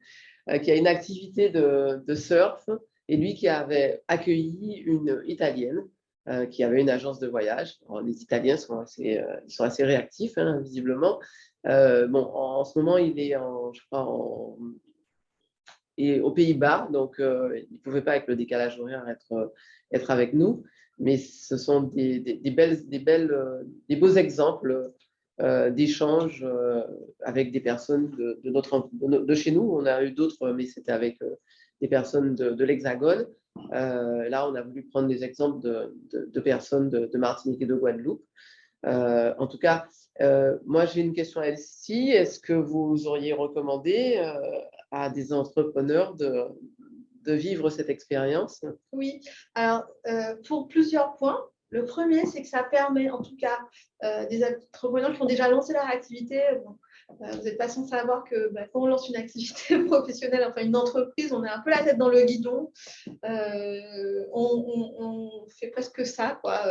qui a une activité de surf, et lui qui avait accueilli une Italienne qui avait une agence de voyage. Alors, les Italiens sont ils sont assez réactifs, hein, visiblement. Bon, en ce moment, il est je crois, aux Pays-Bas, donc il ne pouvait pas, avec le décalage horaire, être avec nous. Mais ce sont des beaux exemples d'échanges avec des personnes de chez nous. On a eu d'autres, mais c'était avec des personnes de l'Hexagone. Là, on a voulu prendre des exemples de personnes de Martinique et de Guadeloupe. En tout cas, moi, j'ai une question à Elsie. Est-ce que vous auriez recommandé à des entrepreneurs de vivre cette expérience? Oui, alors pour plusieurs points. Le premier, c'est que ça permet, en tout cas, des entrepreneurs qui ont déjà lancé leur activité. Vous n'êtes pas sans savoir que quand on lance une activité professionnelle, enfin une entreprise, on est un peu la tête dans le guidon. On fait presque ça, quoi,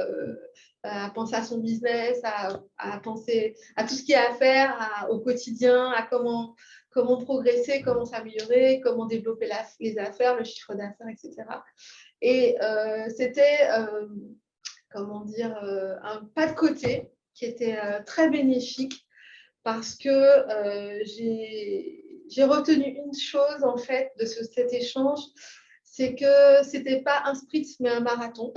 à penser à son business, à penser à tout ce qu'il y a à faire au quotidien, à comment progresser, comment s'améliorer, comment développer les affaires, le chiffre d'affaires, etc. Et c'était, comment dire, un pas de côté qui était très bénéfique parce que j'ai retenu une chose, en fait, de cet échange, c'est que ce n'était pas un sprint, mais un marathon.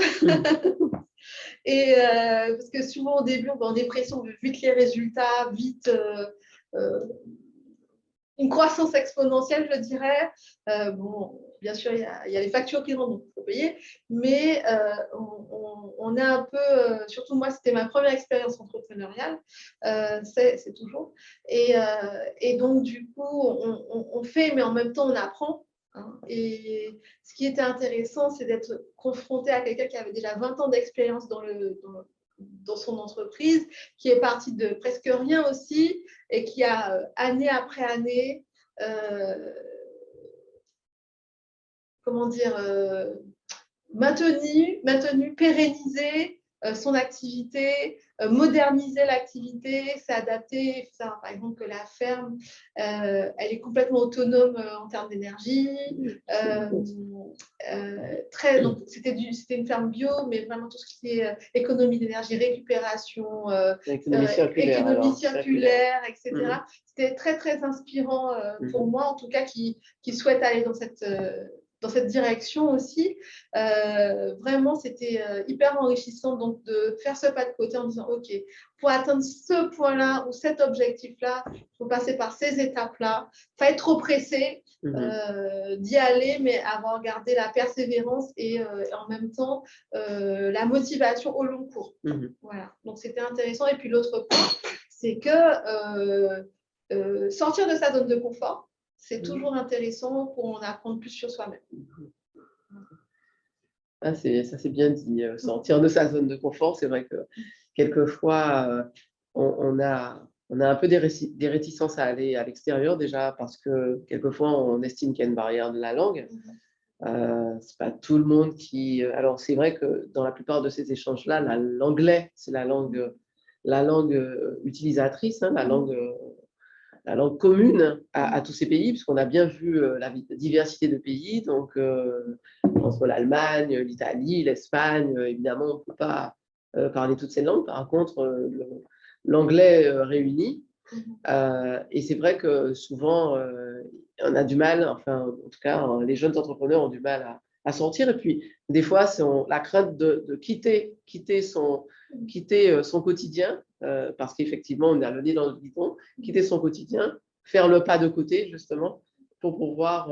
Et parce que souvent, au début, on est en dépression, on veut vite les résultats, vite une croissance exponentielle, je dirais. Bon, bien sûr, il y a les factures qui rentrent, donc il faut payer, mais on est un peu, surtout moi, c'était ma première expérience entrepreneuriale, c'est toujours. Et donc, du coup, on fait, mais en même temps, on apprend. Hein. Et ce qui était intéressant, c'est d'être confronté à quelqu'un qui avait déjà 20 ans d'expérience dans son entreprise, qui est parti de presque rien aussi et qui a, année après année, comment dire, maintenu, pérennisé son activité, moderniser l'activité, s'adapter. Par exemple, que la ferme, elle est complètement autonome en termes d'énergie. Donc, c'était une ferme bio, mais vraiment tout ce qui est économie d'énergie, récupération, économie circulaire, etc. C'était très, très inspirant pour moi, en tout cas, qui souhaite aller dans cette direction aussi. Vraiment, c'était hyper enrichissant donc, de faire ce pas de côté en disant, OK, pour atteindre ce point-là ou cet objectif-là, il faut passer par ces étapes-là. Il ne faut pas être trop pressé d'y aller, mais avoir gardé la persévérance et en même temps la motivation au long cours. Voilà. Donc, c'était intéressant. Et puis, l'autre point, c'est que sortir de sa zone de confort, c'est toujours intéressant pour en apprendre plus sur soi-même. Ah, ça c'est bien dit, sortir de sa zone de confort. C'est vrai que quelquefois, on a un peu des réticences à aller à l'extérieur, déjà parce que quelquefois on estime qu'il y a une barrière de la langue. C'est pas tout le monde qui... Alors c'est vrai que dans la plupart de ces échanges-là, l'anglais, c'est la langue utilisatrice, hein, la langue la langue commune à tous ces pays, puisqu'on a bien vu la diversité de pays. Donc, entre l'Allemagne, l'Italie, l'Espagne, évidemment, on ne peut pas parler toutes ces langues. Par contre, l'anglais réuni. Et c'est vrai que souvent, on a du mal, enfin, en tout cas, les jeunes entrepreneurs ont du mal à sortir. Et puis, des fois, c'est la crainte de quitter son quotidien, parce qu'effectivement, on a le nez dans le guidon, quitter son quotidien, faire le pas de côté, justement, pour pouvoir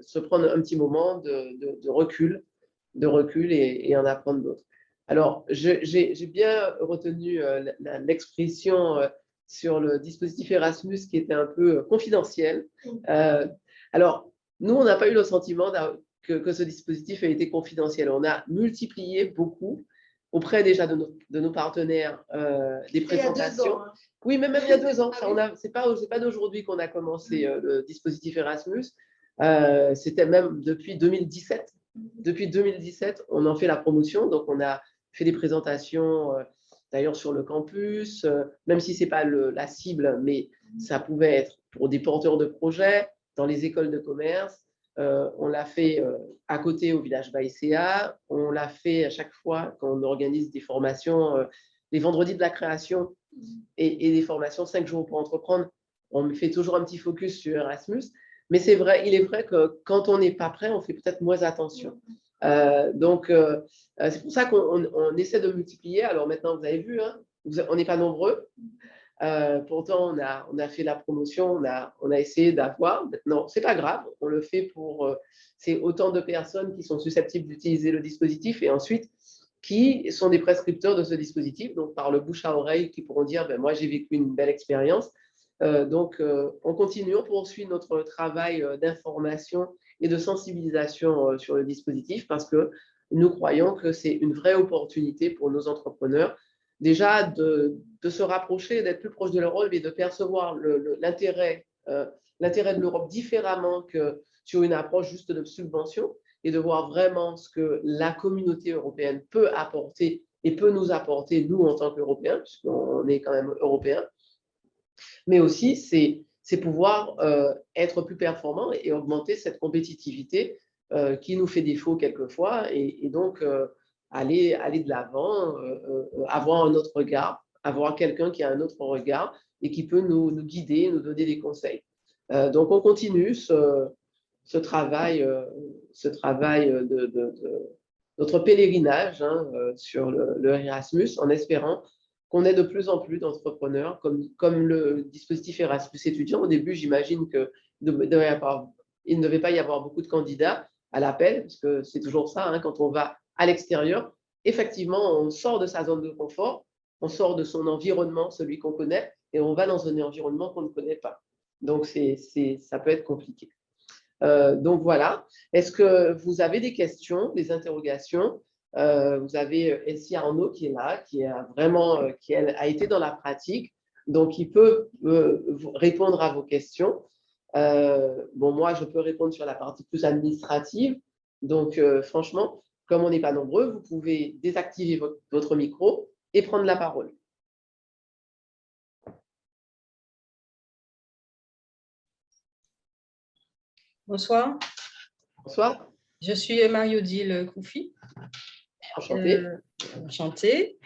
se prendre un petit moment de recul et en apprendre d'autres. Alors, j'ai bien retenu l'expression sur le dispositif Erasmus qui était un peu confidentiel. Alors, nous, on n'a pas eu le sentiment que ce dispositif ait été confidentiel. On a multiplié beaucoup auprès déjà de nos partenaires des présentations. Il y a 2 ans, hein. Oui, même il y a 2 ans. Ah oui. C'est pas d'aujourd'hui qu'on a commencé le dispositif Erasmus. C'était même depuis 2017. Depuis 2017, on en fait la promotion. Donc, on a fait des présentations d'ailleurs sur le campus, même si ce n'est pas la cible, mais ça pouvait être pour des porteurs de projets, dans les écoles de commerce. On l'a fait à côté au village Baïséa. On l'a fait à chaque fois quand on organise des formations, les vendredis de la création et des formations 5 jours pour entreprendre. On fait toujours un petit focus sur Erasmus. Mais c'est vrai, il est vrai que quand on n'est pas prêt, on fait peut-être moins attention. Donc, c'est pour ça qu'on essaie de multiplier. Alors maintenant, vous avez vu, hein, on n'est pas nombreux. Pourtant, on a fait la promotion, on a essayé d'avoir. Maintenant, ce n'est pas grave, on le fait pour… c'est autant de personnes qui sont susceptibles d'utiliser le dispositif et ensuite qui sont des prescripteurs de ce dispositif, donc par le bouche à oreille, qui pourront dire ben, « moi, j'ai vécu une belle expérience ». Donc, on continue, on poursuit notre travail d'information et de sensibilisation sur le dispositif parce que nous croyons que c'est une vraie opportunité pour nos entrepreneurs déjà de se rapprocher, d'être plus proche de l'Europe et de percevoir l'intérêt de l'Europe différemment que sur une approche juste de subvention et de voir vraiment ce que la communauté européenne peut apporter et peut nous apporter, nous, en tant qu'Européens, puisqu'on est quand même Européens. Mais aussi, c'est pouvoir être plus performant et augmenter cette compétitivité qui nous fait défaut quelquefois et donc aller de l'avant, avoir un autre regard, avoir quelqu'un qui a un autre regard et qui peut nous guider, nous donner des conseils. Donc, on continue ce travail de notre pèlerinage sur le Erasmus en espérant qu'on ait de plus en plus d'entrepreneurs, comme le dispositif Erasmus étudiant. Au début, j'imagine qu'il ne devait pas y avoir beaucoup de candidats à l'appel, parce que c'est toujours ça, hein, quand on va à l'extérieur, effectivement, on sort de sa zone de confort, on sort de son environnement, celui qu'on connaît, et on va dans un environnement qu'on ne connaît pas. Donc, ça peut être compliqué. Donc, voilà. Est-ce que vous avez des questions, des interrogations ? Vous avez Elsie Arnaud qui est là, qui a été dans la pratique, donc il peut répondre à vos questions. Bon, moi, je peux répondre sur la partie plus administrative. Donc, franchement, comme on n'est pas nombreux, vous pouvez désactiver votre micro et prendre la parole. Bonsoir. Bonsoir. Je suis Marie-Odile Koufi. Enchantée. Enchantée.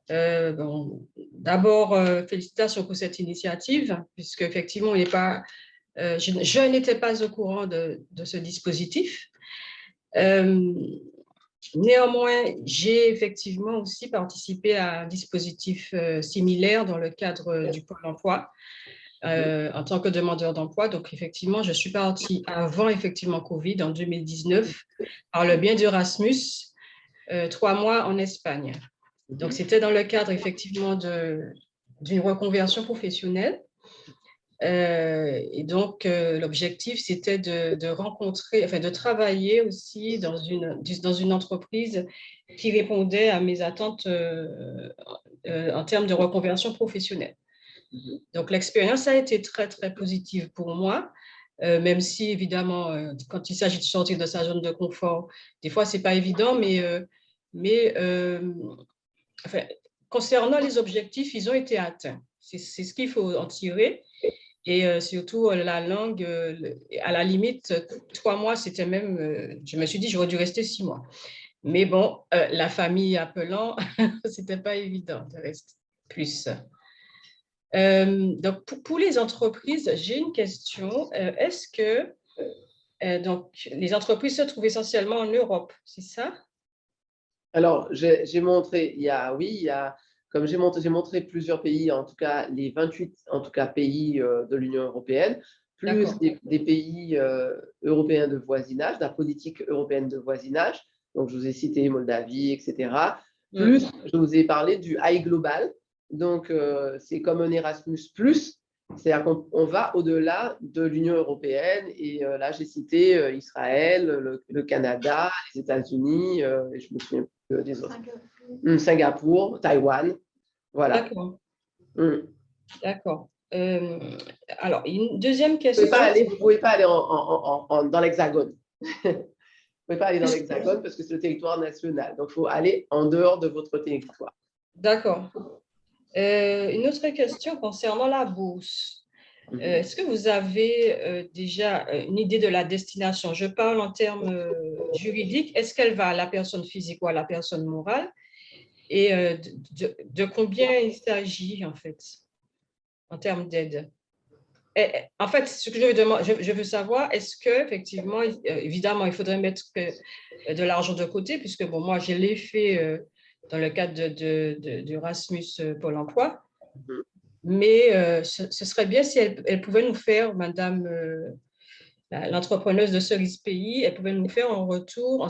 Bon, d'abord, félicitations pour cette initiative, puisque effectivement, je n'étais pas au courant de ce dispositif. Néanmoins, j'ai effectivement aussi participé à un dispositif similaire dans le cadre du Pôle emploi. En tant que demandeur d'emploi. Donc, effectivement, je suis partie avant, effectivement, Covid, en 2019, par le biais d'Erasmus, 3 mois en Espagne. Donc, c'était dans le cadre, effectivement, d'une reconversion professionnelle. Et donc, l'objectif, c'était de rencontrer, enfin, de travailler aussi dans une entreprise qui répondait à mes attentes en termes de reconversion professionnelle. Donc, l'expérience a été très, très positive pour moi, même si, évidemment, quand il s'agit de sortir de sa zone de confort, des fois, ce n'est pas évident, enfin, concernant les objectifs, ils ont été atteints. C'est ce qu'il faut en tirer. Et surtout, la langue, à la limite, 3 mois, c'était même, je me suis dit, j'aurais dû rester 6 mois. Mais bon, la famille appelant, c'était pas évident de rester plus. Donc, pour les entreprises, j'ai une question. Est-ce que donc, les entreprises se trouvent essentiellement en Europe, c'est ça? Alors, j'ai montré, oui, comme j'ai montré plusieurs pays, en tout cas les 28 en tout cas, pays de l'Union européenne, plus des pays européens de voisinage, de la politique européenne de voisinage. Donc, je vous ai cité Moldavie, etc. Plus, je vous ai parlé du High Global. Donc, c'est comme un Erasmus+. C'est-à-dire qu'on va au-delà de l'Union européenne. Et là, j'ai cité Israël, le Canada, les États-Unis, et je me souviens des autres. Singapour, Taïwan, voilà. D'accord. Mm. D'accord. Alors, une deuxième question. Vous ne pouvez pas aller dans l'Hexagone. Vous ne pouvez pas aller dans l'Hexagone parce que c'est le territoire national. Donc, il faut aller en dehors de votre territoire. D'accord. Une autre question concernant la bourse. Est-ce que vous avez déjà une idée de la destination? Je parle en termes juridiques. Est-ce qu'elle va à la personne physique ou à la personne morale? Et de combien il s'agit, en fait, en termes d'aide? En fait, ce que je veux savoir, est-ce qu'effectivement, évidemment, il faudrait mettre de l'argent de côté, puisque bon, moi, je l'ai fait dans le cadre d'Erasmus Pôle emploi. Mais ce serait bien si elle pouvait nous faire, madame l'entrepreneuse de Cerise Pays, elle pouvait nous faire en retour,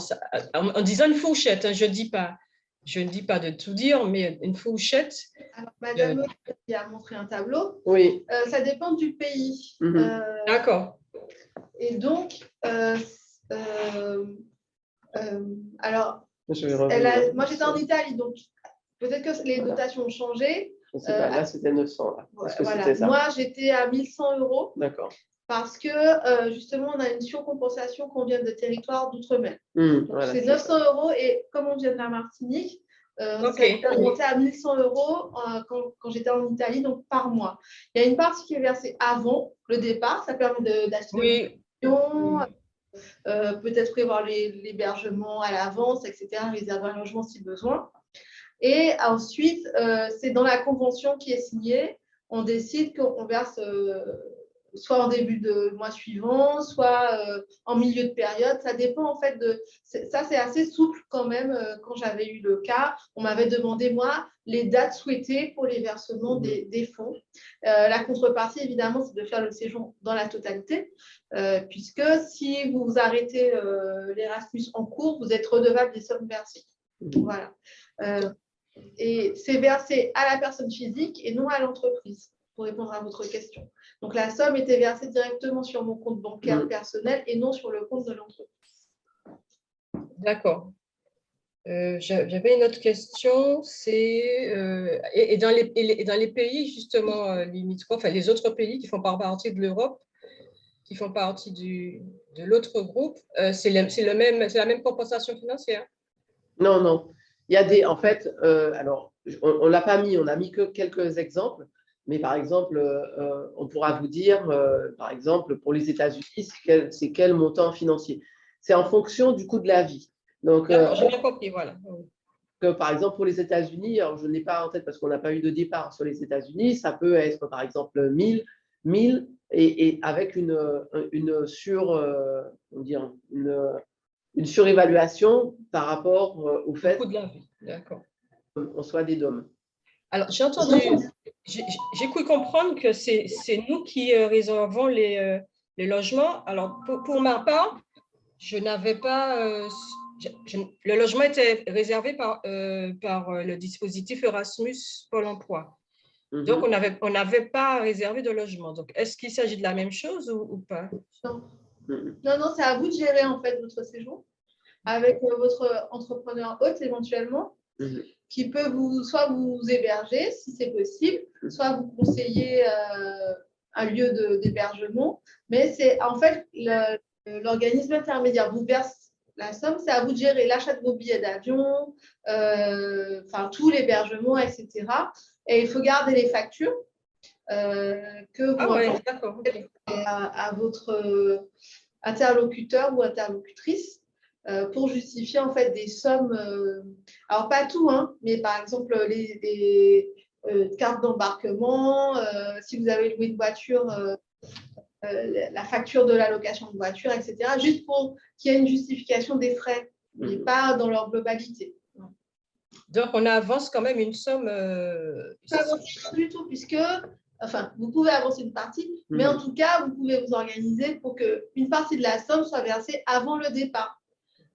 en disant une fourchette, hein, je ne dis pas de tout dire, mais une fourchette. Alors, madame qui a montré un tableau, oui. Ça dépend du pays. D'accord. Et donc, alors, moi j'étais en Italie, donc peut-être que les dotations ont changé. Je ne sais pas, là c'était 900. Là. Voilà. Moi j'étais à 1100 €. D'accord. Parce que justement, on a une surcompensation qu'on vient de territoires d'outre-mer. Voilà, c'est 900 € et comme on vient de la Martinique, ça a monté à 1100 € quand j'étais en Italie, donc par mois. Il y a une partie qui est versée avant le départ, ça permet d'acheter une option, peut-être prévoir l'hébergement à l'avance, etc., réserver un logement si besoin. Et ensuite, c'est dans la convention qui est signée, on décide qu'on verse soit en début de mois suivant, soit en milieu de période. Ça dépend en fait de… Ça, c'est assez souple quand même. Quand j'avais eu le cas, on m'avait demandé, moi, les dates souhaitées pour les versements des fonds. La contrepartie, évidemment, c'est de faire le séjour dans la totalité, puisque si vous arrêtez l'Erasmus en cours, vous êtes redevable des sommes versées. Voilà. Et c'est versé à la personne physique et non à l'entreprise, pour répondre à votre question. Donc, la somme était versée directement sur mon compte bancaire personnel et non sur le compte de l'entreprise. D'accord. J'avais une autre question, c'est et dans les pays justement limitrophes, enfin les autres pays qui font pas partie de l'Europe, qui font partie de l'autre groupe, c'est la même compensation financière? Non, non. Il y a en fait, alors on l'a pas mis, on a mis que quelques exemples. Mais par exemple, on pourra vous dire, par exemple, pour les États-Unis, c'est quel montant financier. C'est en fonction du coût de la vie. Donc, j'ai bien compris, voilà. Que, par exemple, pour les États-Unis, alors je ne l'ai pas en tête parce qu'on n'a pas eu de départ sur les États-Unis, ça peut être par exemple 1000 et avec une surévaluation par rapport au fait coût de la vie. D'accord. qu'on soit des DOM. Alors, j'ai cru comprendre que c'est nous qui réservons les logements. Alors, pour ma part, je n'avais pas… le logement était réservé par le dispositif Erasmus Pôle emploi. Donc, on n'avait pas réservé de logement. Donc, est-ce qu'il s'agit de la même chose ou pas? Non, c'est à vous de gérer en fait votre séjour avec votre entrepreneur hôte éventuellement, qui peut soit vous héberger si c'est possible, soit vous conseiller un lieu d'hébergement. Mais c'est en fait l'organisme intermédiaire vous verse la somme, c'est à vous de gérer l'achat de vos billets d'avion, tout l'hébergement, etc. Et il faut garder les factures. que vous Ah ouais, d'accord. Ok. à votre interlocuteur ou interlocutrice pour justifier en fait des sommes. Alors pas tout, hein, mais par exemple les cartes d'embarquement, si vous avez loué une voiture, la facture de la location de voiture, etc. Juste pour qu'il y ait une justification des frais, mais pas dans leur globalité. Donc, on avance quand même une somme. Pas du tout, puisque, enfin, vous pouvez avancer une partie, mais en tout cas, vous pouvez vous organiser pour qu'une partie de la somme soit versée avant le départ.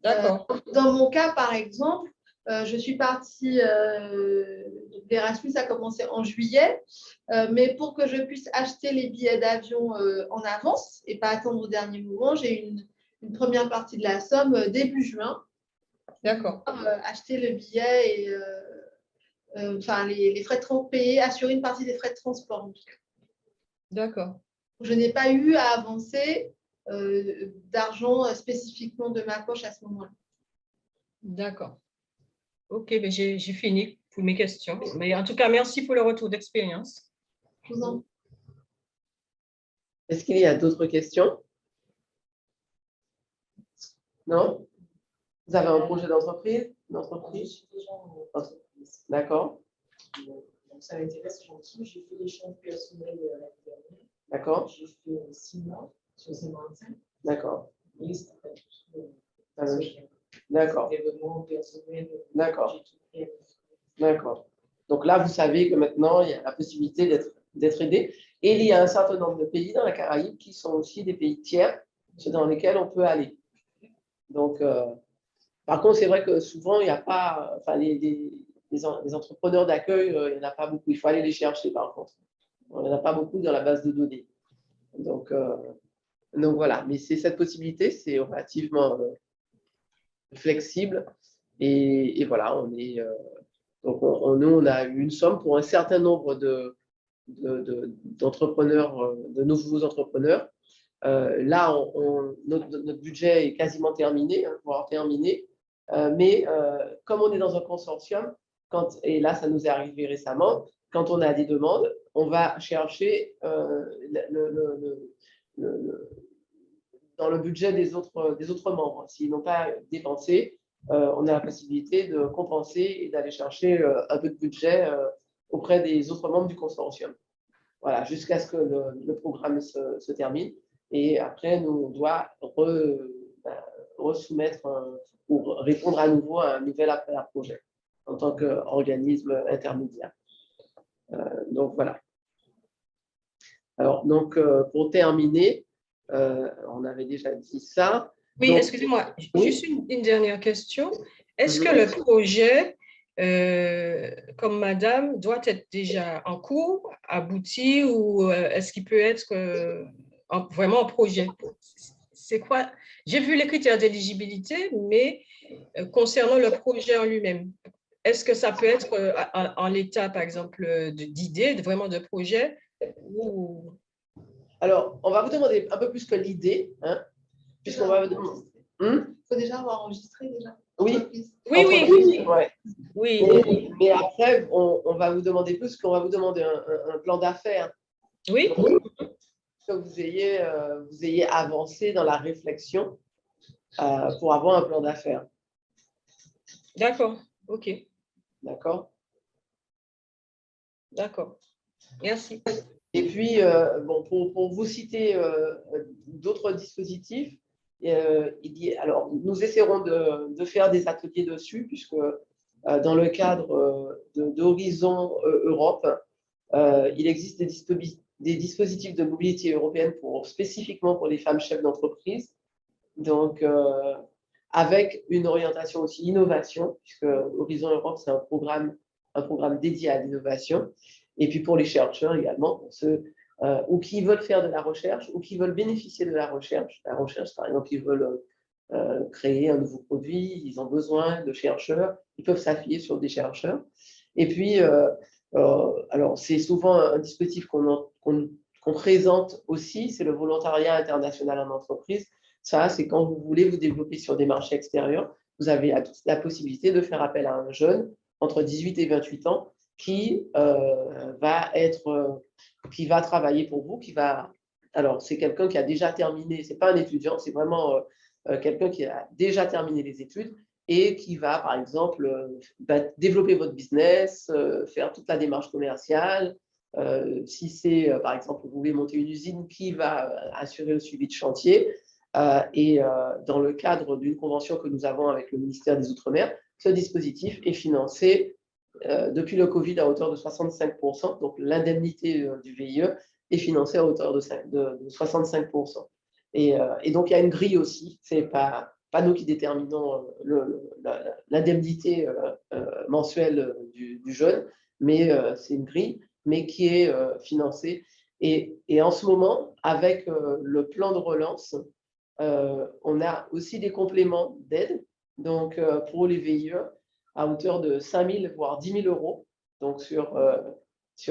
D'accord. Dans mon cas, par exemple, je suis partie, l'Erasmus a commencé en juillet, mais pour que je puisse acheter les billets d'avion en avance et pas attendre au dernier moment, j'ai une première partie de la somme début juin. D'accord. Acheter le billet et enfin les frais de payer, assurer une partie des frais de transport. D'accord. Je n'ai pas eu à avancer d'argent spécifiquement de ma poche à ce moment-là. D'accord. Ok, ben j'ai fini pour mes questions. Mais en tout cas, merci pour le retour d'expérience. Je vous en prie. Est-ce qu'il y a d'autres questions? Non? Vous avez un projet d'entreprise? Je suis déjà en entreprise. D'accord. Donc, ça m'intéresse gentil. J'ai fait l'échange personnel l'année dernière. D'accord. J'ai fait 6 mois sur Saint-Valentin. D'accord. Et c'était pas du tout. D'accord. C'était vraiment personnel. D'accord. J'ai tout fait. D'accord. Donc là, vous savez que maintenant, il y a la possibilité d'être aidé. Et il y a un certain nombre de pays dans la Caraïbe qui sont aussi des pays tiers, ceux dans lesquels on peut aller. Donc, par contre, c'est vrai que souvent, il n'y a pas, enfin, les entrepreneurs d'accueil, il n'y en a pas beaucoup. Il faut aller les chercher, par contre. Il n'y en a pas beaucoup dans la base de données. Donc voilà. Mais c'est cette possibilité, c'est relativement flexible. Et voilà, on est. Donc, nous, on a eu une somme pour un certain nombre d'entrepreneurs, de nouveaux entrepreneurs. Là, notre budget est quasiment terminé, voire terminé. Mais comme on est dans un consortium, et là, ça nous est arrivé récemment, quand on a des demandes, on va chercher dans le budget des autres membres. S'ils n'ont pas dépensé, on a la possibilité de compenser et d'aller chercher un peu de budget auprès des autres membres du consortium. Voilà, jusqu'à ce que le programme se termine. Et après, nous, on doit resoumettre ou répondre à nouveau à un nouvel appel à projet en tant qu'organisme intermédiaire. Donc, voilà. Alors, donc, pour terminer, on avait déjà dit ça. Oui, excusez-moi, juste une dernière question. Est-ce que le projet, comme madame, doit être déjà en cours, abouti, ou est-ce qu'il peut être vraiment un projet? C'est quoi? J'ai vu les critères d'éligibilité, mais concernant le projet en lui-même, est-ce que ça peut être en l'état, par exemple, d'idée, vraiment de projet? Ou... Alors, on va vous demander un peu plus que l'idée, hein, puisqu'on va vous demander. Il faut déjà avoir enregistré déjà. Oui. Oui. Ouais. Oui. Mais après, on va vous demander plus qu'on va vous demander un plan d'affaires. Oui. Donc, que vous ayez avancé dans la réflexion pour avoir un plan d'affaires. D'accord. OK. D'accord. D'accord. Merci. Et puis, bon, pour vous citer d'autres dispositifs, alors, nous essaierons de faire des ateliers dessus, puisque dans le cadre d'Horizon Europe, il existe des dispositifs de mobilité européenne spécifiquement pour les femmes chefs d'entreprise, donc avec une orientation aussi innovation, puisque Horizon Europe, c'est un programme dédié à l'innovation, et puis pour les chercheurs également, pour ceux ou qui veulent faire de la recherche, ou qui veulent bénéficier de la recherche. La recherche, par exemple, ils veulent créer un nouveau produit, ils ont besoin de chercheurs, ils peuvent s'appuyer sur des chercheurs. Et puis, alors c'est souvent un dispositif qu'on présente aussi, c'est le volontariat international en entreprise. Ça, c'est quand vous voulez vous développer sur des marchés extérieurs, vous avez la possibilité de faire appel à un jeune entre 18 et 28 ans qui qui va travailler pour vous, alors c'est quelqu'un qui a déjà terminé, c'est pas un étudiant, c'est vraiment quelqu'un qui a déjà terminé les études et qui va, par exemple, développer votre business, faire toute la démarche commerciale. Si c'est, par exemple, vous voulez monter une usine, qui va assurer le suivi de chantier. Dans le cadre d'une convention que nous avons avec le ministère des Outre-mer, ce dispositif est financé depuis le Covid à hauteur de 65%. Donc, l'indemnité du VIE est financée à hauteur de 65%. Et donc, il y a une grille aussi. Ce n'est pas nous qui déterminons l'indemnité mensuelle du jeune, mais c'est une grille, mais qui est financée. Et en ce moment, avec le plan de relance, on a aussi des compléments d'aide. Donc, pour les VIE, à hauteur de 5 000, voire 10 000 euros, donc sur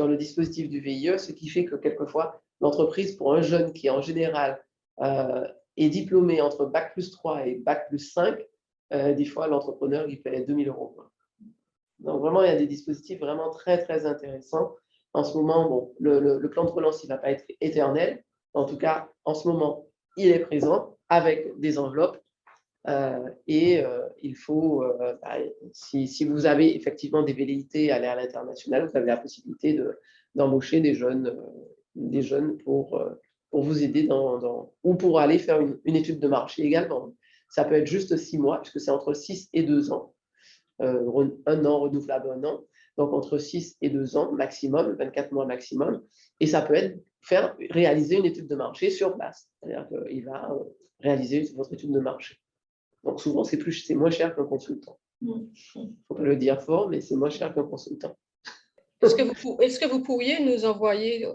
le dispositif du VIE, ce qui fait que quelquefois, l'entreprise, pour un jeune qui en général est diplômé entre Bac+3 et Bac+5, des fois, l'entrepreneur, il paie 2 000 euros. Donc, vraiment, il y a des dispositifs vraiment très, très intéressants. En ce moment, bon, le plan de relance, il ne va pas être éternel. En tout cas, en ce moment, il est présent avec des enveloppes. Il faut, si vous avez effectivement des velléités à aller à l'international, vous avez la possibilité d'embaucher des jeunes pour vous aider ou pour aller faire une étude de marché également. Ça peut être juste 6 mois, puisque c'est entre 6 et 2 ans. 1 an renouvelable 1 an. Donc, entre 6 et 2 ans maximum, 24 mois maximum. Et ça peut être réaliser une étude de marché sur place. C'est-à-dire qu'il va réaliser votre étude de marché. Donc, souvent, c'est moins cher qu'un consultant. Il ne faut pas le dire fort, mais c'est moins cher qu'un consultant. Est-ce que vous pourriez nous renvoyer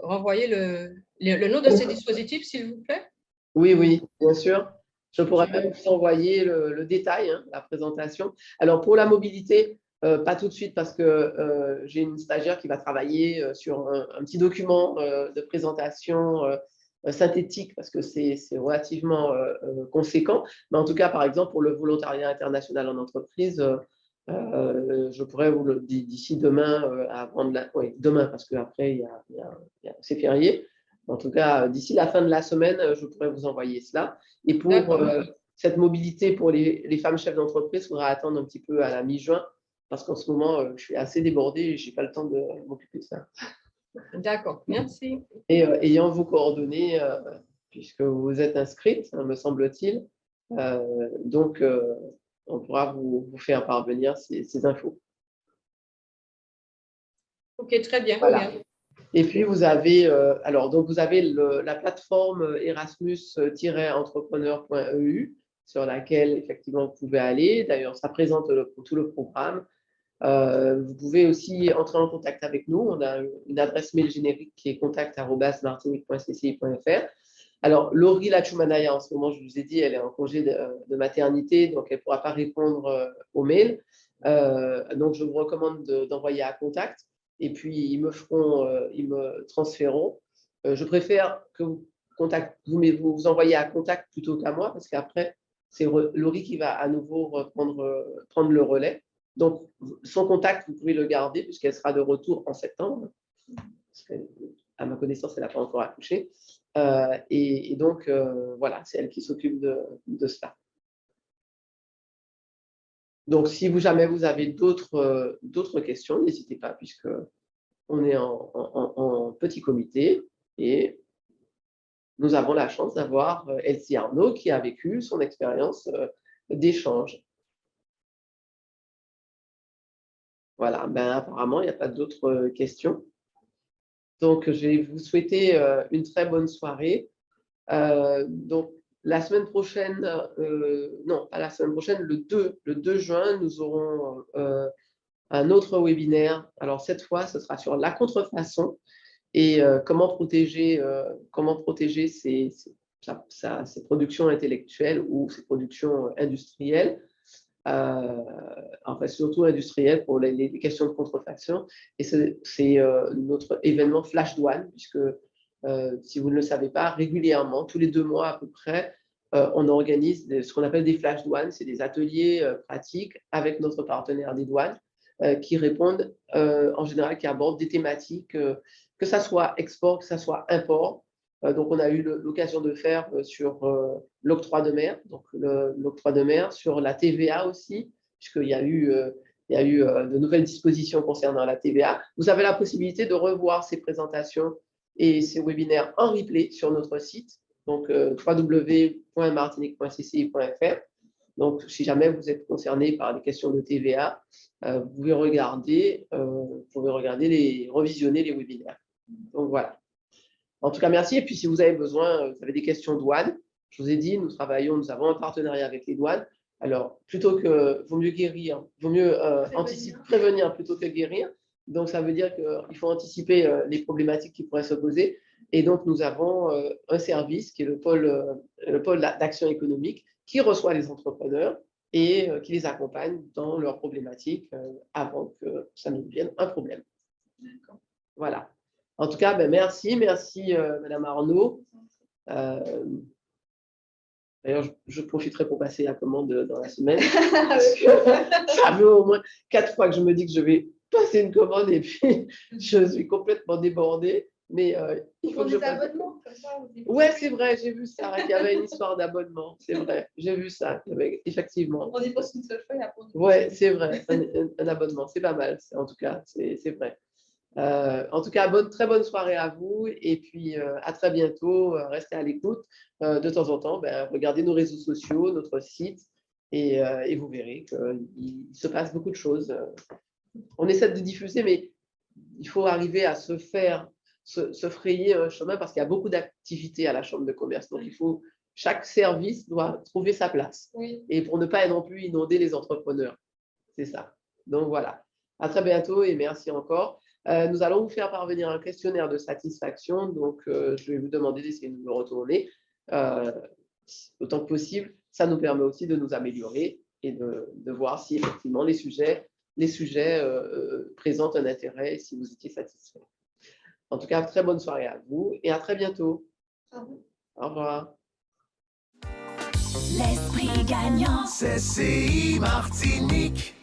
le nom de ces dispositifs, s'il vous plaît? Oui, bien sûr. Je pourrais même vous envoyer le détail, la présentation. Alors, pour la mobilité, pas tout de suite parce que j'ai une stagiaire qui va travailler sur un petit document de présentation synthétique parce que c'est relativement conséquent. Mais en tout cas, par exemple, pour le volontariat international en entreprise, je pourrais vous le dire d'ici demain, demain parce qu'après, c'est férié. En tout cas, d'ici la fin de la semaine, je pourrais vous envoyer cela. Et pour cette mobilité pour les femmes chefs d'entreprise, il faudra attendre un petit peu à la mi-juin parce qu'en ce moment, je suis assez débordée et je n'ai pas le temps de m'occuper de ça. D'accord, merci. Et ayant vos coordonnées, puisque vous êtes inscrite, me semble-t-il, donc on pourra vous faire parvenir ces infos. Ok, très bien. Voilà. Et puis, vous avez, la plateforme Erasmus-entrepreneur.eu sur laquelle, effectivement, vous pouvez aller. D'ailleurs, ça présente tout le programme. Vous pouvez aussi entrer en contact avec nous. On a une adresse mail générique qui est contact@martinique.cci.fr. Alors, Laurie Lachumanaya, en ce moment, je vous ai dit, elle est en congé de maternité, donc elle ne pourra pas répondre aux mails. Donc, je vous recommande d'envoyer à contact. Et puis, ils me transféreront. Je préfère que vous envoyez à contact plutôt qu'à moi, parce qu'après, c'est Laurie qui va à nouveau prendre le relais. Donc, son contact, vous pouvez le garder, puisqu'elle sera de retour en septembre. Parce à ma connaissance, elle n'a pas encore accouché. Et donc, voilà, c'est elle qui s'occupe de cela. Donc, si jamais vous avez d'autres questions, n'hésitez pas, puisque on est en petit comité et nous avons la chance d'avoir Elsie Arnaud qui a vécu son expérience d'échange. Voilà, apparemment, il n'y a pas d'autres questions. Donc, je vais vous souhaiter une très bonne soirée. Donc, la semaine prochaine, non, pas la semaine prochaine, le 2 juin, nous aurons un autre webinaire. Alors, cette fois, ce sera sur la contrefaçon et comment protéger ses productions intellectuelles ou ses productions industrielles. Enfin, surtout industrielles pour les questions de contrefaçon. Et c'est notre événement Flash Douane, puisque si vous ne le savez pas, régulièrement, tous les 2 mois à peu près, on organise ce qu'on appelle des Flash Douanes. C'est des ateliers pratiques avec notre partenaire des douanes qui répondent en général, qui abordent des thématiques, que ça soit export, que ça soit import. Donc, on a eu l'occasion de faire sur l'octroi de mer, donc l'octroi de mer, sur la TVA aussi, puisqu'il y a eu de nouvelles dispositions concernant la TVA. Vous avez la possibilité de revoir ces présentations et ces webinaires en replay sur notre site, donc www.martinique.cci.fr. Donc, si jamais vous êtes concerné par des questions de TVA, vous pouvez revisionner les webinaires. Donc, voilà. En tout cas, merci. Et puis, si vous avez besoin, vous avez des questions douane, je vous ai dit, nous avons un partenariat avec les douanes. Alors, vaut mieux guérir, vaut mieux prévenir plutôt que guérir. Donc, ça veut dire qu'il faut anticiper les problématiques qui pourraient se poser. Et donc, nous avons un service qui est le pôle d'action économique qui reçoit les entrepreneurs et qui les accompagne dans leurs problématiques avant que ça ne devienne un problème. Voilà. En tout cas, merci Madame Arnaud. D'ailleurs, je profiterai pour passer la commande dans la semaine. Parce que ça fait au moins 4 fois que je me dis que je vais passer une commande et puis je suis complètement débordée. Mais il faut que je fasse. Abonnements, comme ça. Ouais, c'est vrai, j'ai vu ça. Il y avait une histoire d'abonnement. C'est vrai, j'ai vu ça. Effectivement. On dépense une seule fois et après. Ouais, c'est vrai. Un abonnement, c'est pas mal. En tout cas, c'est vrai. En tout cas, très bonne soirée à vous et puis à très bientôt. Restez à l'écoute. De temps en temps, regardez nos réseaux sociaux, notre site et vous verrez qu'il se passe beaucoup de choses. On essaie de diffuser, mais il faut arriver à se frayer un chemin parce qu'il y a beaucoup d'activités à la Chambre de commerce. Donc, chaque service doit trouver sa place. Oui. Et pour ne pas non plus inonder les entrepreneurs. C'est ça. Donc, voilà. À très bientôt et merci encore. Nous allons vous faire parvenir un questionnaire de satisfaction. Donc, je vais vous demander d'essayer de me retourner autant que possible. Ça nous permet aussi de nous améliorer et de voir si effectivement les sujets présentent un intérêt et si vous étiez satisfait. En tout cas, très bonne soirée à vous et à très bientôt. Au revoir. L'esprit gagnant. CCI Martinique.